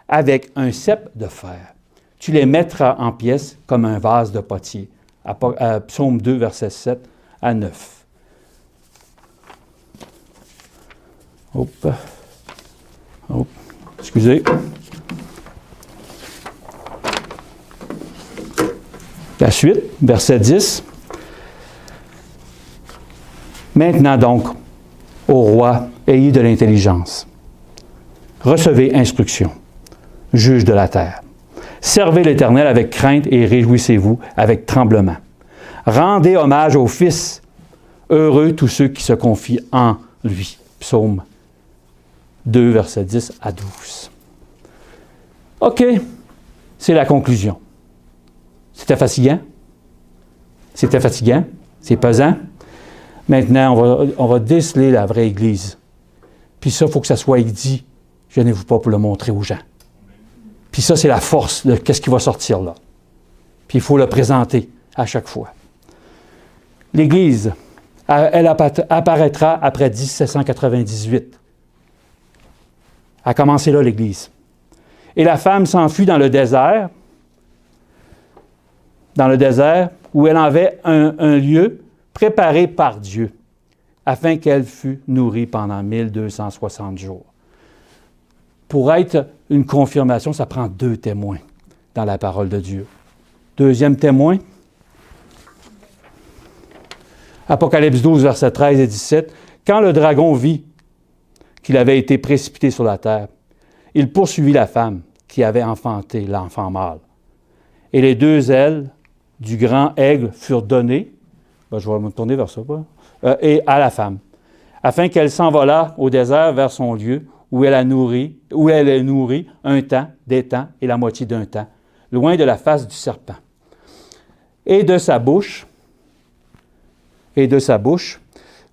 avec un cep de fer. Tu les mettras en pièces comme un vase de potier. Psaume 2, versets 7 à 9. Excusez. La suite, verset 10. Maintenant donc, ô roi, ayez de l'intelligence. Recevez instruction, juge de la terre. Servez l'Éternel avec crainte et réjouissez-vous avec tremblement. Rendez hommage au Fils. Heureux tous ceux qui se confient en lui. Psaume 2, versets 10 à 12. OK. c'est la conclusion. C'était fatigant? C'était fatigant? C'est pesant? Maintenant, on va déceler la vraie Église. Puis ça, il faut que ça soit dit. Gênez-vous pas pour le montrer aux gens. Puis ça, c'est la force de qu'est-ce qui va sortir là. Puis il faut le présenter à chaque fois. L'Église, elle apparaîtra après 1798. A commencé là, l'Église. Et la femme s'enfuit dans le désert où elle avait un lieu préparé par Dieu, afin qu'elle fût nourrie pendant 1260 jours. Pour être une confirmation, ça prend 2 témoins dans la parole de Dieu. Deuxième témoin, Apocalypse 12, versets 13 et 17. Quand le dragon vit qu'il avait été précipité sur la terre, il poursuivit la femme qui avait enfanté l'enfant mâle. Et les 2 ailes du grand aigle furent données, je vais me tourner vers ça, et à la femme, afin qu'elle s'envolât au désert vers son lieu où elle est nourrie un temps, des temps et la moitié d'un temps, loin de la face du serpent. Et de sa bouche,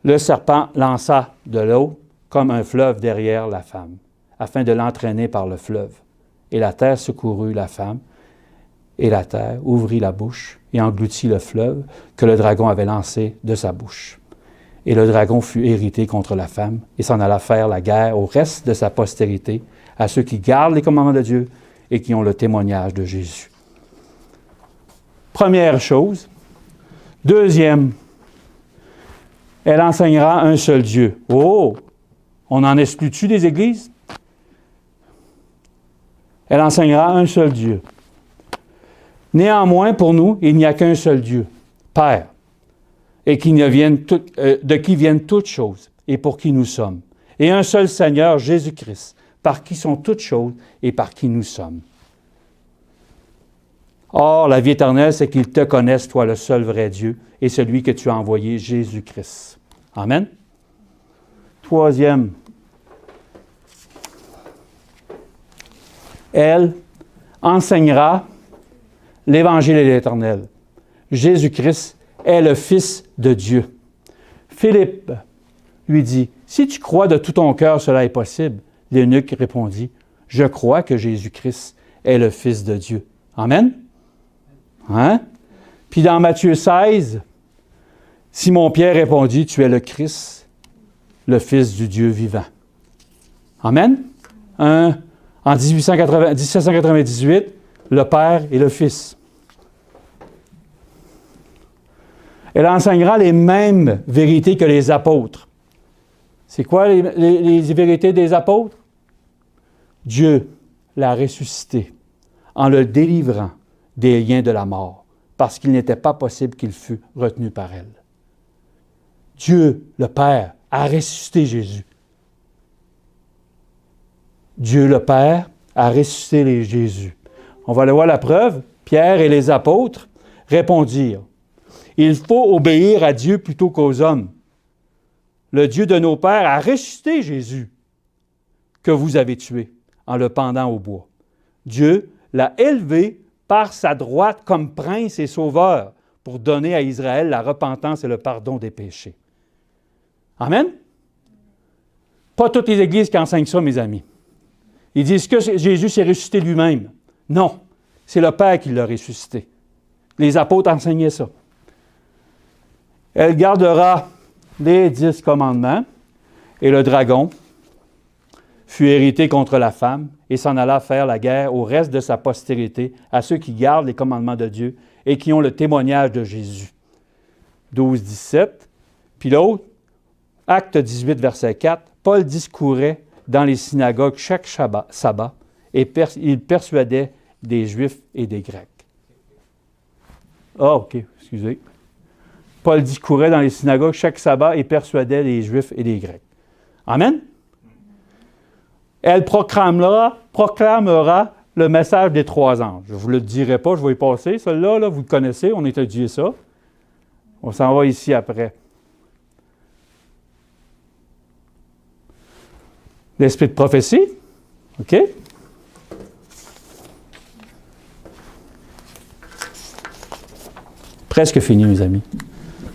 le serpent lança de l'eau comme un fleuve derrière la femme, afin de l'entraîner par le fleuve. Et la terre secourut la femme, et la terre ouvrit la bouche et engloutit le fleuve que le dragon avait lancé de sa bouche. Et le dragon fut irrité contre la femme et s'en alla faire la guerre au reste de sa postérité, à ceux qui gardent les commandements de Dieu et qui ont le témoignage de Jésus. Première chose. Deuxième, elle enseignera un seul Dieu. Oh! On en exclut-tu des églises? Elle enseignera un seul Dieu. Néanmoins, pour nous, il n'y a qu'un seul Dieu, Père, et de qui viennent toutes choses, et pour qui nous sommes. Et un seul Seigneur, Jésus-Christ, par qui sont toutes choses et par qui nous sommes. Or, la vie éternelle, c'est qu'ils te connaissent, toi, le seul vrai Dieu, et celui que tu as envoyé, Jésus-Christ. Amen. Troisième, elle enseignera l'Évangile et l'Éternel. Jésus-Christ est le Fils de Dieu. Philippe lui dit, « Si tu crois de tout ton cœur, cela est possible. » L'eunuque répondit, « Je crois que Jésus-Christ est le Fils de Dieu. » Amen? Hein? Puis dans Matthieu 16, Simon-Pierre répondit, « Tu es le Christ, le Fils du Dieu vivant. » Amen? En 1798, le Père et le Fils. Elle enseignera les mêmes vérités que les apôtres. C'est quoi les vérités des apôtres? Dieu l'a ressuscité en le délivrant des liens de la mort, parce qu'il n'était pas possible qu'il fût retenu par elle. Dieu, le Père, a ressuscité Jésus. Dieu, le Père, a ressuscité Jésus. On va aller voir la preuve. Pierre et les apôtres répondirent, « Il faut obéir à Dieu plutôt qu'aux hommes. Le Dieu de nos pères a ressuscité Jésus, que vous avez tué en le pendant au bois. Dieu l'a élevé par sa droite comme prince et sauveur pour donner à Israël la repentance et le pardon des péchés. » Amen? Pas toutes les églises qui enseignent ça, mes amis. Ils disent que Jésus s'est ressuscité lui-même. Non, c'est le Père qui l'a ressuscité. Les apôtres enseignaient ça. Elle gardera les 10 commandements et le dragon fut hérité contre la femme et s'en alla faire la guerre au reste de sa postérité, à ceux qui gardent les commandements de Dieu et qui ont le témoignage de Jésus. 12, 17. Puis l'autre, Acte 18, verset 4, Paul discourait dans les synagogues chaque sabbat et il persuadait des Juifs et des Grecs. Ah, OK, excusez. Paul discourait dans les synagogues chaque sabbat et persuadait les Juifs et les Grecs. Amen? Elle proclamera le message des 3 anges. Je ne vous le dirai pas, je vais y passer. Celui-là, là, vous le connaissez, on a étudié ça. On s'en va ici après. L'esprit de prophétie, OK? Presque fini, mes amis.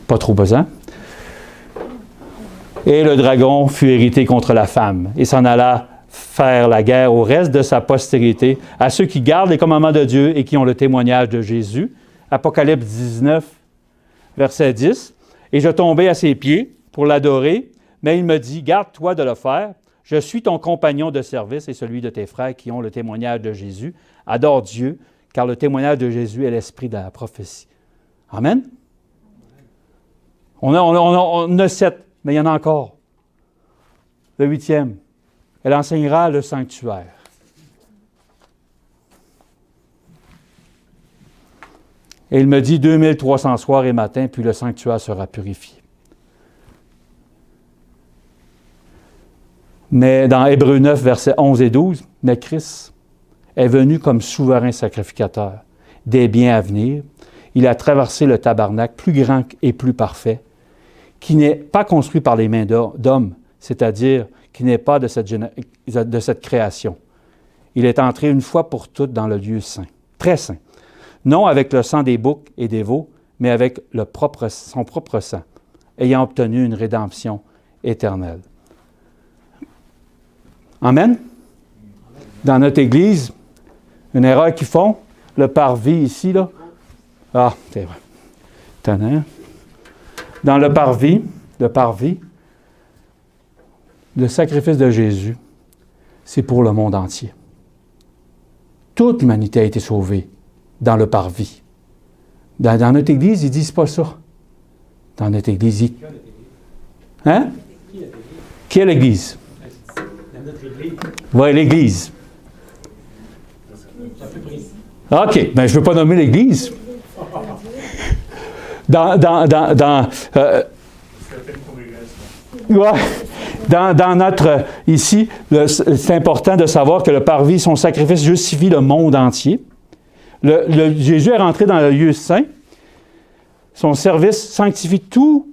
Pas trop pesant. Et le dragon fut irrité contre la femme et s'en alla faire la guerre au reste de sa postérité, à ceux qui gardent les commandements de Dieu et qui ont le témoignage de Jésus. Apocalypse 19, verset 10. Et je tombai à ses pieds pour l'adorer, mais il me dit, garde-toi de le faire. Je suis ton compagnon de service et celui de tes frères qui ont le témoignage de Jésus. Adore Dieu, car le témoignage de Jésus est l'esprit de la prophétie. Amen? On a 7, mais il y en a encore. Le 8e. Elle enseignera le sanctuaire. Et il me dit 2300 soirs et matins, puis le sanctuaire sera purifié. Mais dans Hébreux 9, versets 11 et 12, mais Christ est venu comme souverain sacrificateur des biens à venir. Il a traversé le tabernacle plus grand et plus parfait, qui n'est pas construit par les mains d'hommes, c'est-à-dire qui n'est pas de cette création. Il est entré une fois pour toutes dans le lieu saint, très saint, non avec le sang des boucs et des veaux, mais avec son propre sang, ayant obtenu une rédemption éternelle. Amen? Dans notre Église, une erreur qu'ils font, le parvis ici, là. Ah, c'est vrai. Tannant. Dans le parvis, le sacrifice de Jésus, c'est pour le monde entier. Toute l'humanité a été sauvée dans le parvis. Dans notre Église, ils ne disent pas ça. Dans notre Église, ils... Hein? Qui est l'Église? Oui, l'Église. OK, mais je ne veux pas nommer l'Église. Dans notre... Ici, c'est important de savoir que le parvis, son sacrifice justifie le monde entier. Jésus est rentré dans le lieu saint. Son service sanctifie tous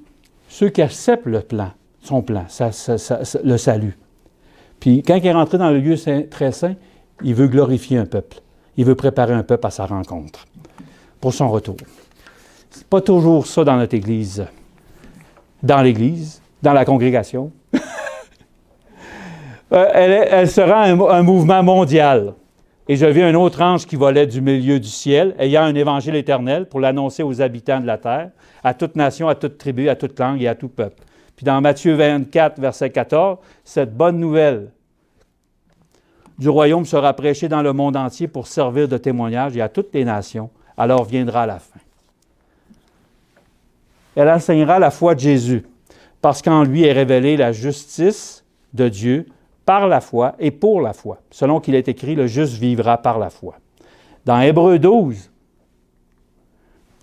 ceux qui acceptent son plan, le salut. Puis quand il est rentré dans le lieu très saint, il veut glorifier un peuple. Il veut préparer un peuple à sa rencontre, pour son retour. Ce n'est pas toujours ça dans notre Église. Dans l'Église, dans la congrégation. Elle sera un mouvement mondial. Et je vis un autre ange qui volait du milieu du ciel, ayant un évangile éternel pour l'annoncer aux habitants de la terre, à toute nation, à toute tribu, à toute langue et à tout peuple. Puis dans Matthieu 24, verset 14, cette bonne nouvelle du royaume sera prêchée dans le monde entier pour servir de témoignage et à toutes les nations. Alors viendra la fin. Elle enseignera la foi de Jésus, parce qu'en lui est révélée la justice de Dieu par la foi et pour la foi. Selon qu'il est écrit, le juste vivra par la foi. Dans Hébreux 12,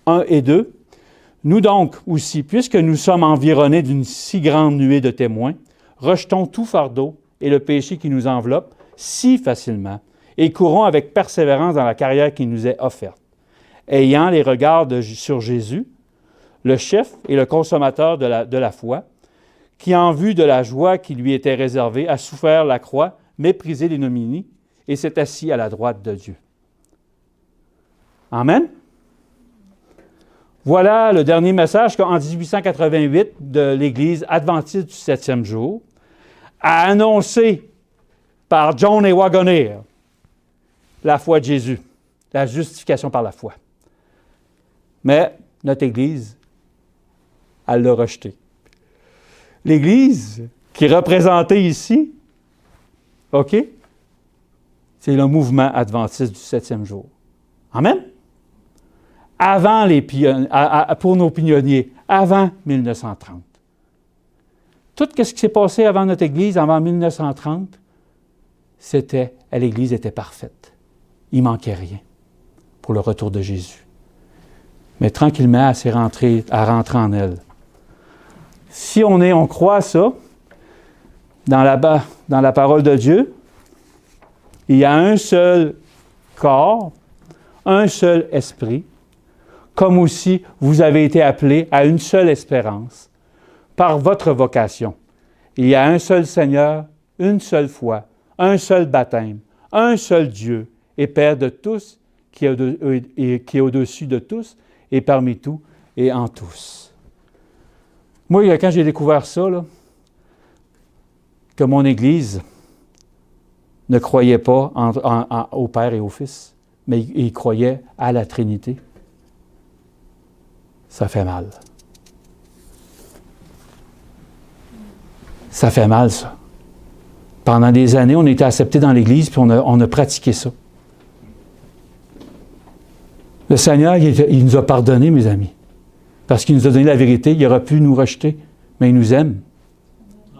1 et 2, nous donc aussi, puisque nous sommes environnés d'une si grande nuée de témoins, rejetons tout fardeau et le péché qui nous enveloppe si facilement et courons avec persévérance dans la carrière qui nous est offerte, ayant les regards sur Jésus, le chef et le consommateur de la foi, qui, en vue de la joie qui lui était réservée, a souffert la croix, méprisé l'ignominie et s'est assis à la droite de Dieu. Amen? Voilà le dernier message qu'en 1888 de l'Église adventiste du 7e jour a annoncé par John A. Waggoner la foi de Jésus, la justification par la foi. Mais notre Église, elle l'a rejeté. L'Église qui est représentée ici, OK, c'est le mouvement adventiste du 7e jour. Amen? Avant pour nos pionniers, avant 1930. Tout ce qui s'est passé avant notre Église, avant 1930, l'Église était parfaite. Il ne manquait rien pour le retour de Jésus. Mais tranquillement, elle s'est rentrée en elle. Si on croit ça, dans la parole de Dieu, il y a un seul corps, un seul esprit, comme aussi vous avez été appelés à une seule espérance, par votre vocation. Il y a un seul Seigneur, une seule foi, un seul baptême, un seul Dieu et Père de tous, qui est au-dessus de tous et parmi tout, et en tous. Moi, quand j'ai découvert ça, là, que mon Église ne croyait pas au Père et au Fils, mais il croyait à la Trinité, ça fait mal. Ça fait mal, ça. Pendant des années, on était acceptés dans l'Église, puis on a pratiqué ça. Le Seigneur, il nous a pardonné, mes amis, parce qu'il nous a donné la vérité. Il aurait pu nous rejeter, mais il nous aime.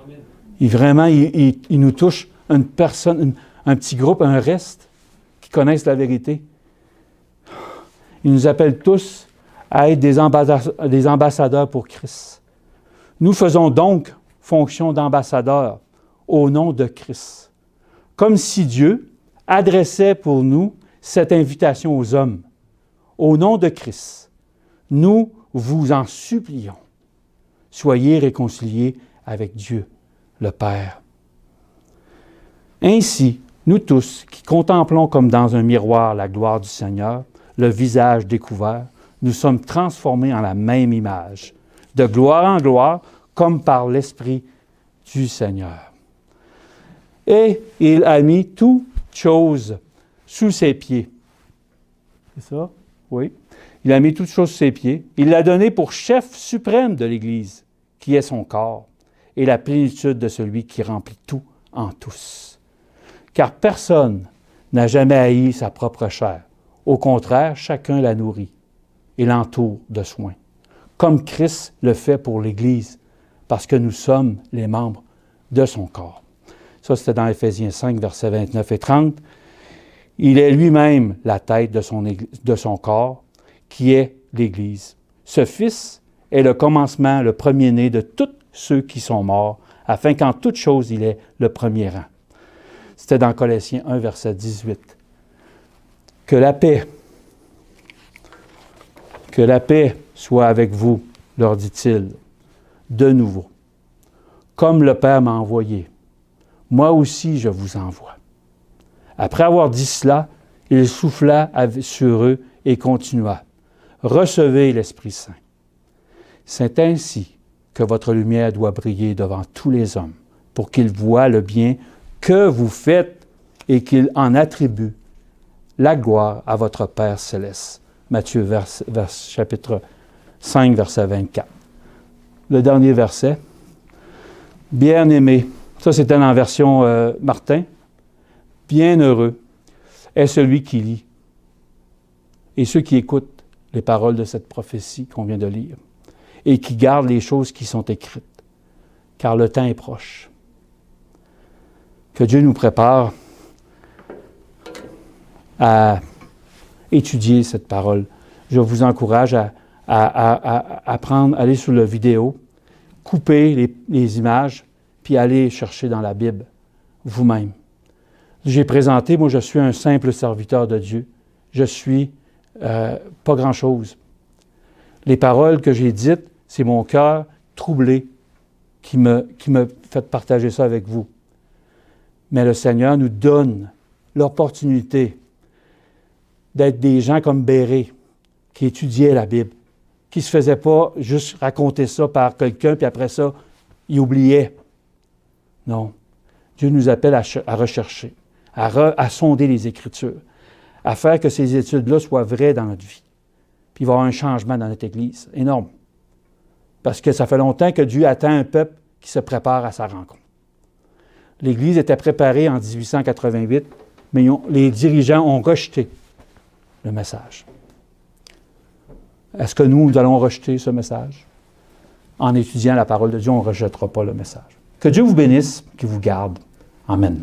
Amen. Il nous touche une personne, un petit groupe, un reste, qui connaissent la vérité. Il nous appelle tous à être des ambassadeurs pour Christ. Nous faisons donc fonction d'ambassadeurs au nom de Christ, comme si Dieu adressait pour nous cette invitation aux hommes. Au nom de Christ, nous vous en supplions. Soyez réconciliés avec Dieu, le Père. Ainsi, nous tous, qui contemplons comme dans un miroir la gloire du Seigneur, le visage découvert, nous sommes transformés en la même image, de gloire en gloire, comme par l'Esprit du Seigneur. Et il a mis toutes choses sous ses pieds. C'est ça? Oui. Il a mis toutes choses sous ses pieds. Il l'a donné pour chef suprême de l'Église, qui est son corps, et la plénitude de celui qui remplit tout en tous. Car personne n'a jamais haï sa propre chair. Au contraire, chacun la nourrit et l'entoure de soins, comme Christ le fait pour l'Église, parce que nous sommes les membres de son corps. Ça, c'était dans Éphésiens 5, versets 29 et 30. Il est lui-même la tête de son corps, qui est l'Église. Ce Fils est le commencement, le premier-né de tous ceux qui sont morts, afin qu'en toute chose, il ait le premier rang. C'était dans Colossiens 1, verset 18. Que la paix soit avec vous, leur dit-il, de nouveau. Comme le Père m'a envoyé, moi aussi je vous envoie. Après avoir dit cela, il souffla sur eux et continua. Recevez l'Esprit Saint. C'est ainsi que votre lumière doit briller devant tous les hommes, pour qu'ils voient le bien que vous faites et qu'ils en attribuent la gloire à votre Père céleste. Matthieu chapitre 5, verset 24. Le dernier verset. Bien-aimé, ça c'était dans la version Martin. Bienheureux est celui qui lit et ceux qui écoutent les paroles de cette prophétie qu'on vient de lire et qui gardent les choses qui sont écrites, car le temps est proche. Que Dieu nous prépare à étudier cette parole. Je vous encourage à aller sur la vidéo, couper les images, puis aller chercher dans la Bible vous-même. J'ai présenté, moi je suis un simple serviteur de Dieu. Je suis pas grand-chose. Les paroles que j'ai dites, c'est mon cœur troublé qui me fait partager ça avec vous. Mais le Seigneur nous donne l'opportunité d'être des gens comme Béré, qui étudiaient la Bible, qui ne se faisaient pas juste raconter ça par quelqu'un, puis après ça, ils oubliaient. Non. Dieu nous appelle à rechercher, à sonder les Écritures, à faire que ces études-là soient vraies dans notre vie. Puis il va y avoir un changement dans notre Église, énorme. Parce que ça fait longtemps que Dieu attend un peuple qui se prépare à sa rencontre. L'Église était préparée en 1888, mais les dirigeants ont rejeté le message. Est-ce que nous allons rejeter ce message? En étudiant la parole de Dieu, on ne rejettera pas le message. Que Dieu vous bénisse, qu'il vous garde. Amen.